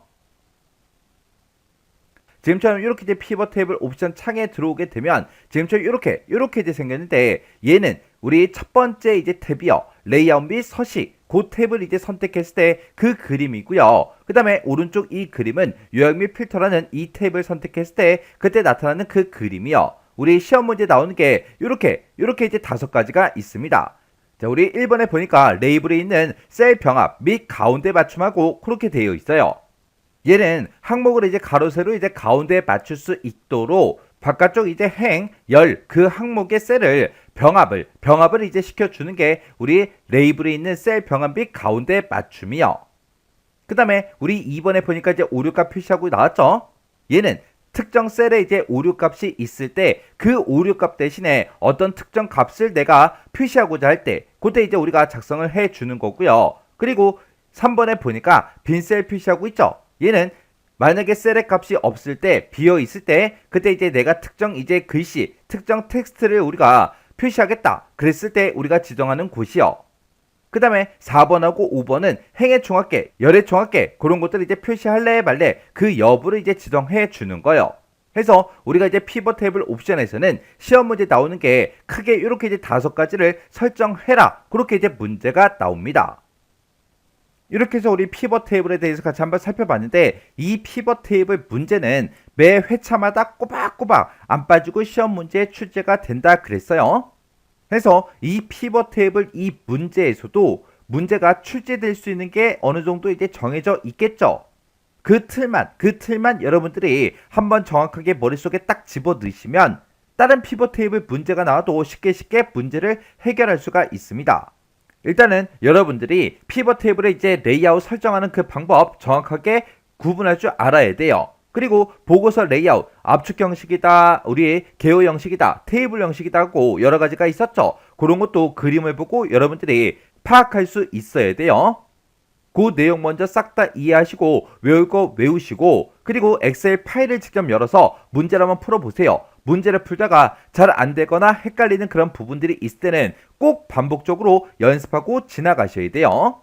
지금처럼 이렇게 이제 피벗 테이블 옵션 창에 들어오게 되면 지금처럼 이렇게 이제 생겼는데 얘는 우리 첫 번째 이제 탭이요. 레이아웃 및 서식 그 탭을 이제 선택했을 때 그 그림이고요. 그 다음에 오른쪽 이 그림은 요약 및 필터라는 이 탭을 선택했을 때 그때 나타나는 그 그림이요. 우리 시험 문제 나오는 게 이렇게 이제 5가지가 있습니다. 자, 우리 1번에 보니까 레이블에 있는 셀 병합 및 가운데 맞춤하고 그렇게 되어 있어요. 얘는 항목을 이제 가로 세로 이제 가운데에 맞출 수 있도록 바깥쪽 이제 열 그 항목의 셀을 병합을 이제 시켜주는 게 우리 레이블에 있는 셀 병합 및 가운데 맞춤이요. 그 다음에 우리 2번에 보니까 이제 오류값 표시하고 나왔죠. 얘는 특정 셀에 이제 오류값이 있을 때 그 오류값 대신에 어떤 특정 값을 내가 표시하고자 할 때 그때 이제 우리가 작성을 해 주는 거고요. 그리고 3번에 보니까 빈 셀 표시하고 있죠. 얘는 만약에 셀의 값이 없을 때 비어 있을 때 그때 이제 내가 특정 이제 글씨 특정 텍스트를 우리가 표시하겠다 그랬을 때 우리가 지정하는 곳이요. 그 다음에 4번하고 5번은 행의 총합계 열의 총합계 그런 것들을 이제 표시할래 말래 그 여부를 이제 지정해 주는 거예요. 해서 우리가 이제 피벗 테이블 옵션에서는 시험 문제 나오는 게 크게 이렇게 이제 5가지를 설정해라 그렇게 이제 문제가 나옵니다. 이렇게 해서 우리 피벗 테이블에 대해서 같이 한번 살펴봤는데 이 피벗 테이블 문제는 매 회차마다 꼬박꼬박 안 빠지고 시험 문제에 출제가 된다 그랬어요. 그래서 이 피벗 테이블 이 문제에서도 문제가 출제될 수 있는 게 어느 정도 이제 정해져 있겠죠. 그 틀만 여러분들이 한번 정확하게 머릿속에 딱 집어 넣으시면 다른 피벗 테이블 문제가 나와도 쉽게 문제를 해결할 수가 있습니다. 일단은 여러분들이 피벗 테이블에 이제 레이아웃 설정하는 그 방법 정확하게 구분할 줄 알아야 돼요. 그리고 보고서 레이아웃 압축 형식이다, 우리 개요 형식이다, 테이블 형식이다 하고 여러 가지가 있었죠. 그런 것도 그림을 보고 여러분들이 파악할 수 있어야 돼요. 그 내용 먼저 싹 다 이해하시고 외울 거 외우시고 그리고 엑셀 파일을 직접 열어서 문제를 한번 풀어보세요. 문제를 풀다가 잘 안 되거나 헷갈리는 그런 부분들이 있을 때는 꼭 반복적으로 연습하고 지나가셔야 돼요.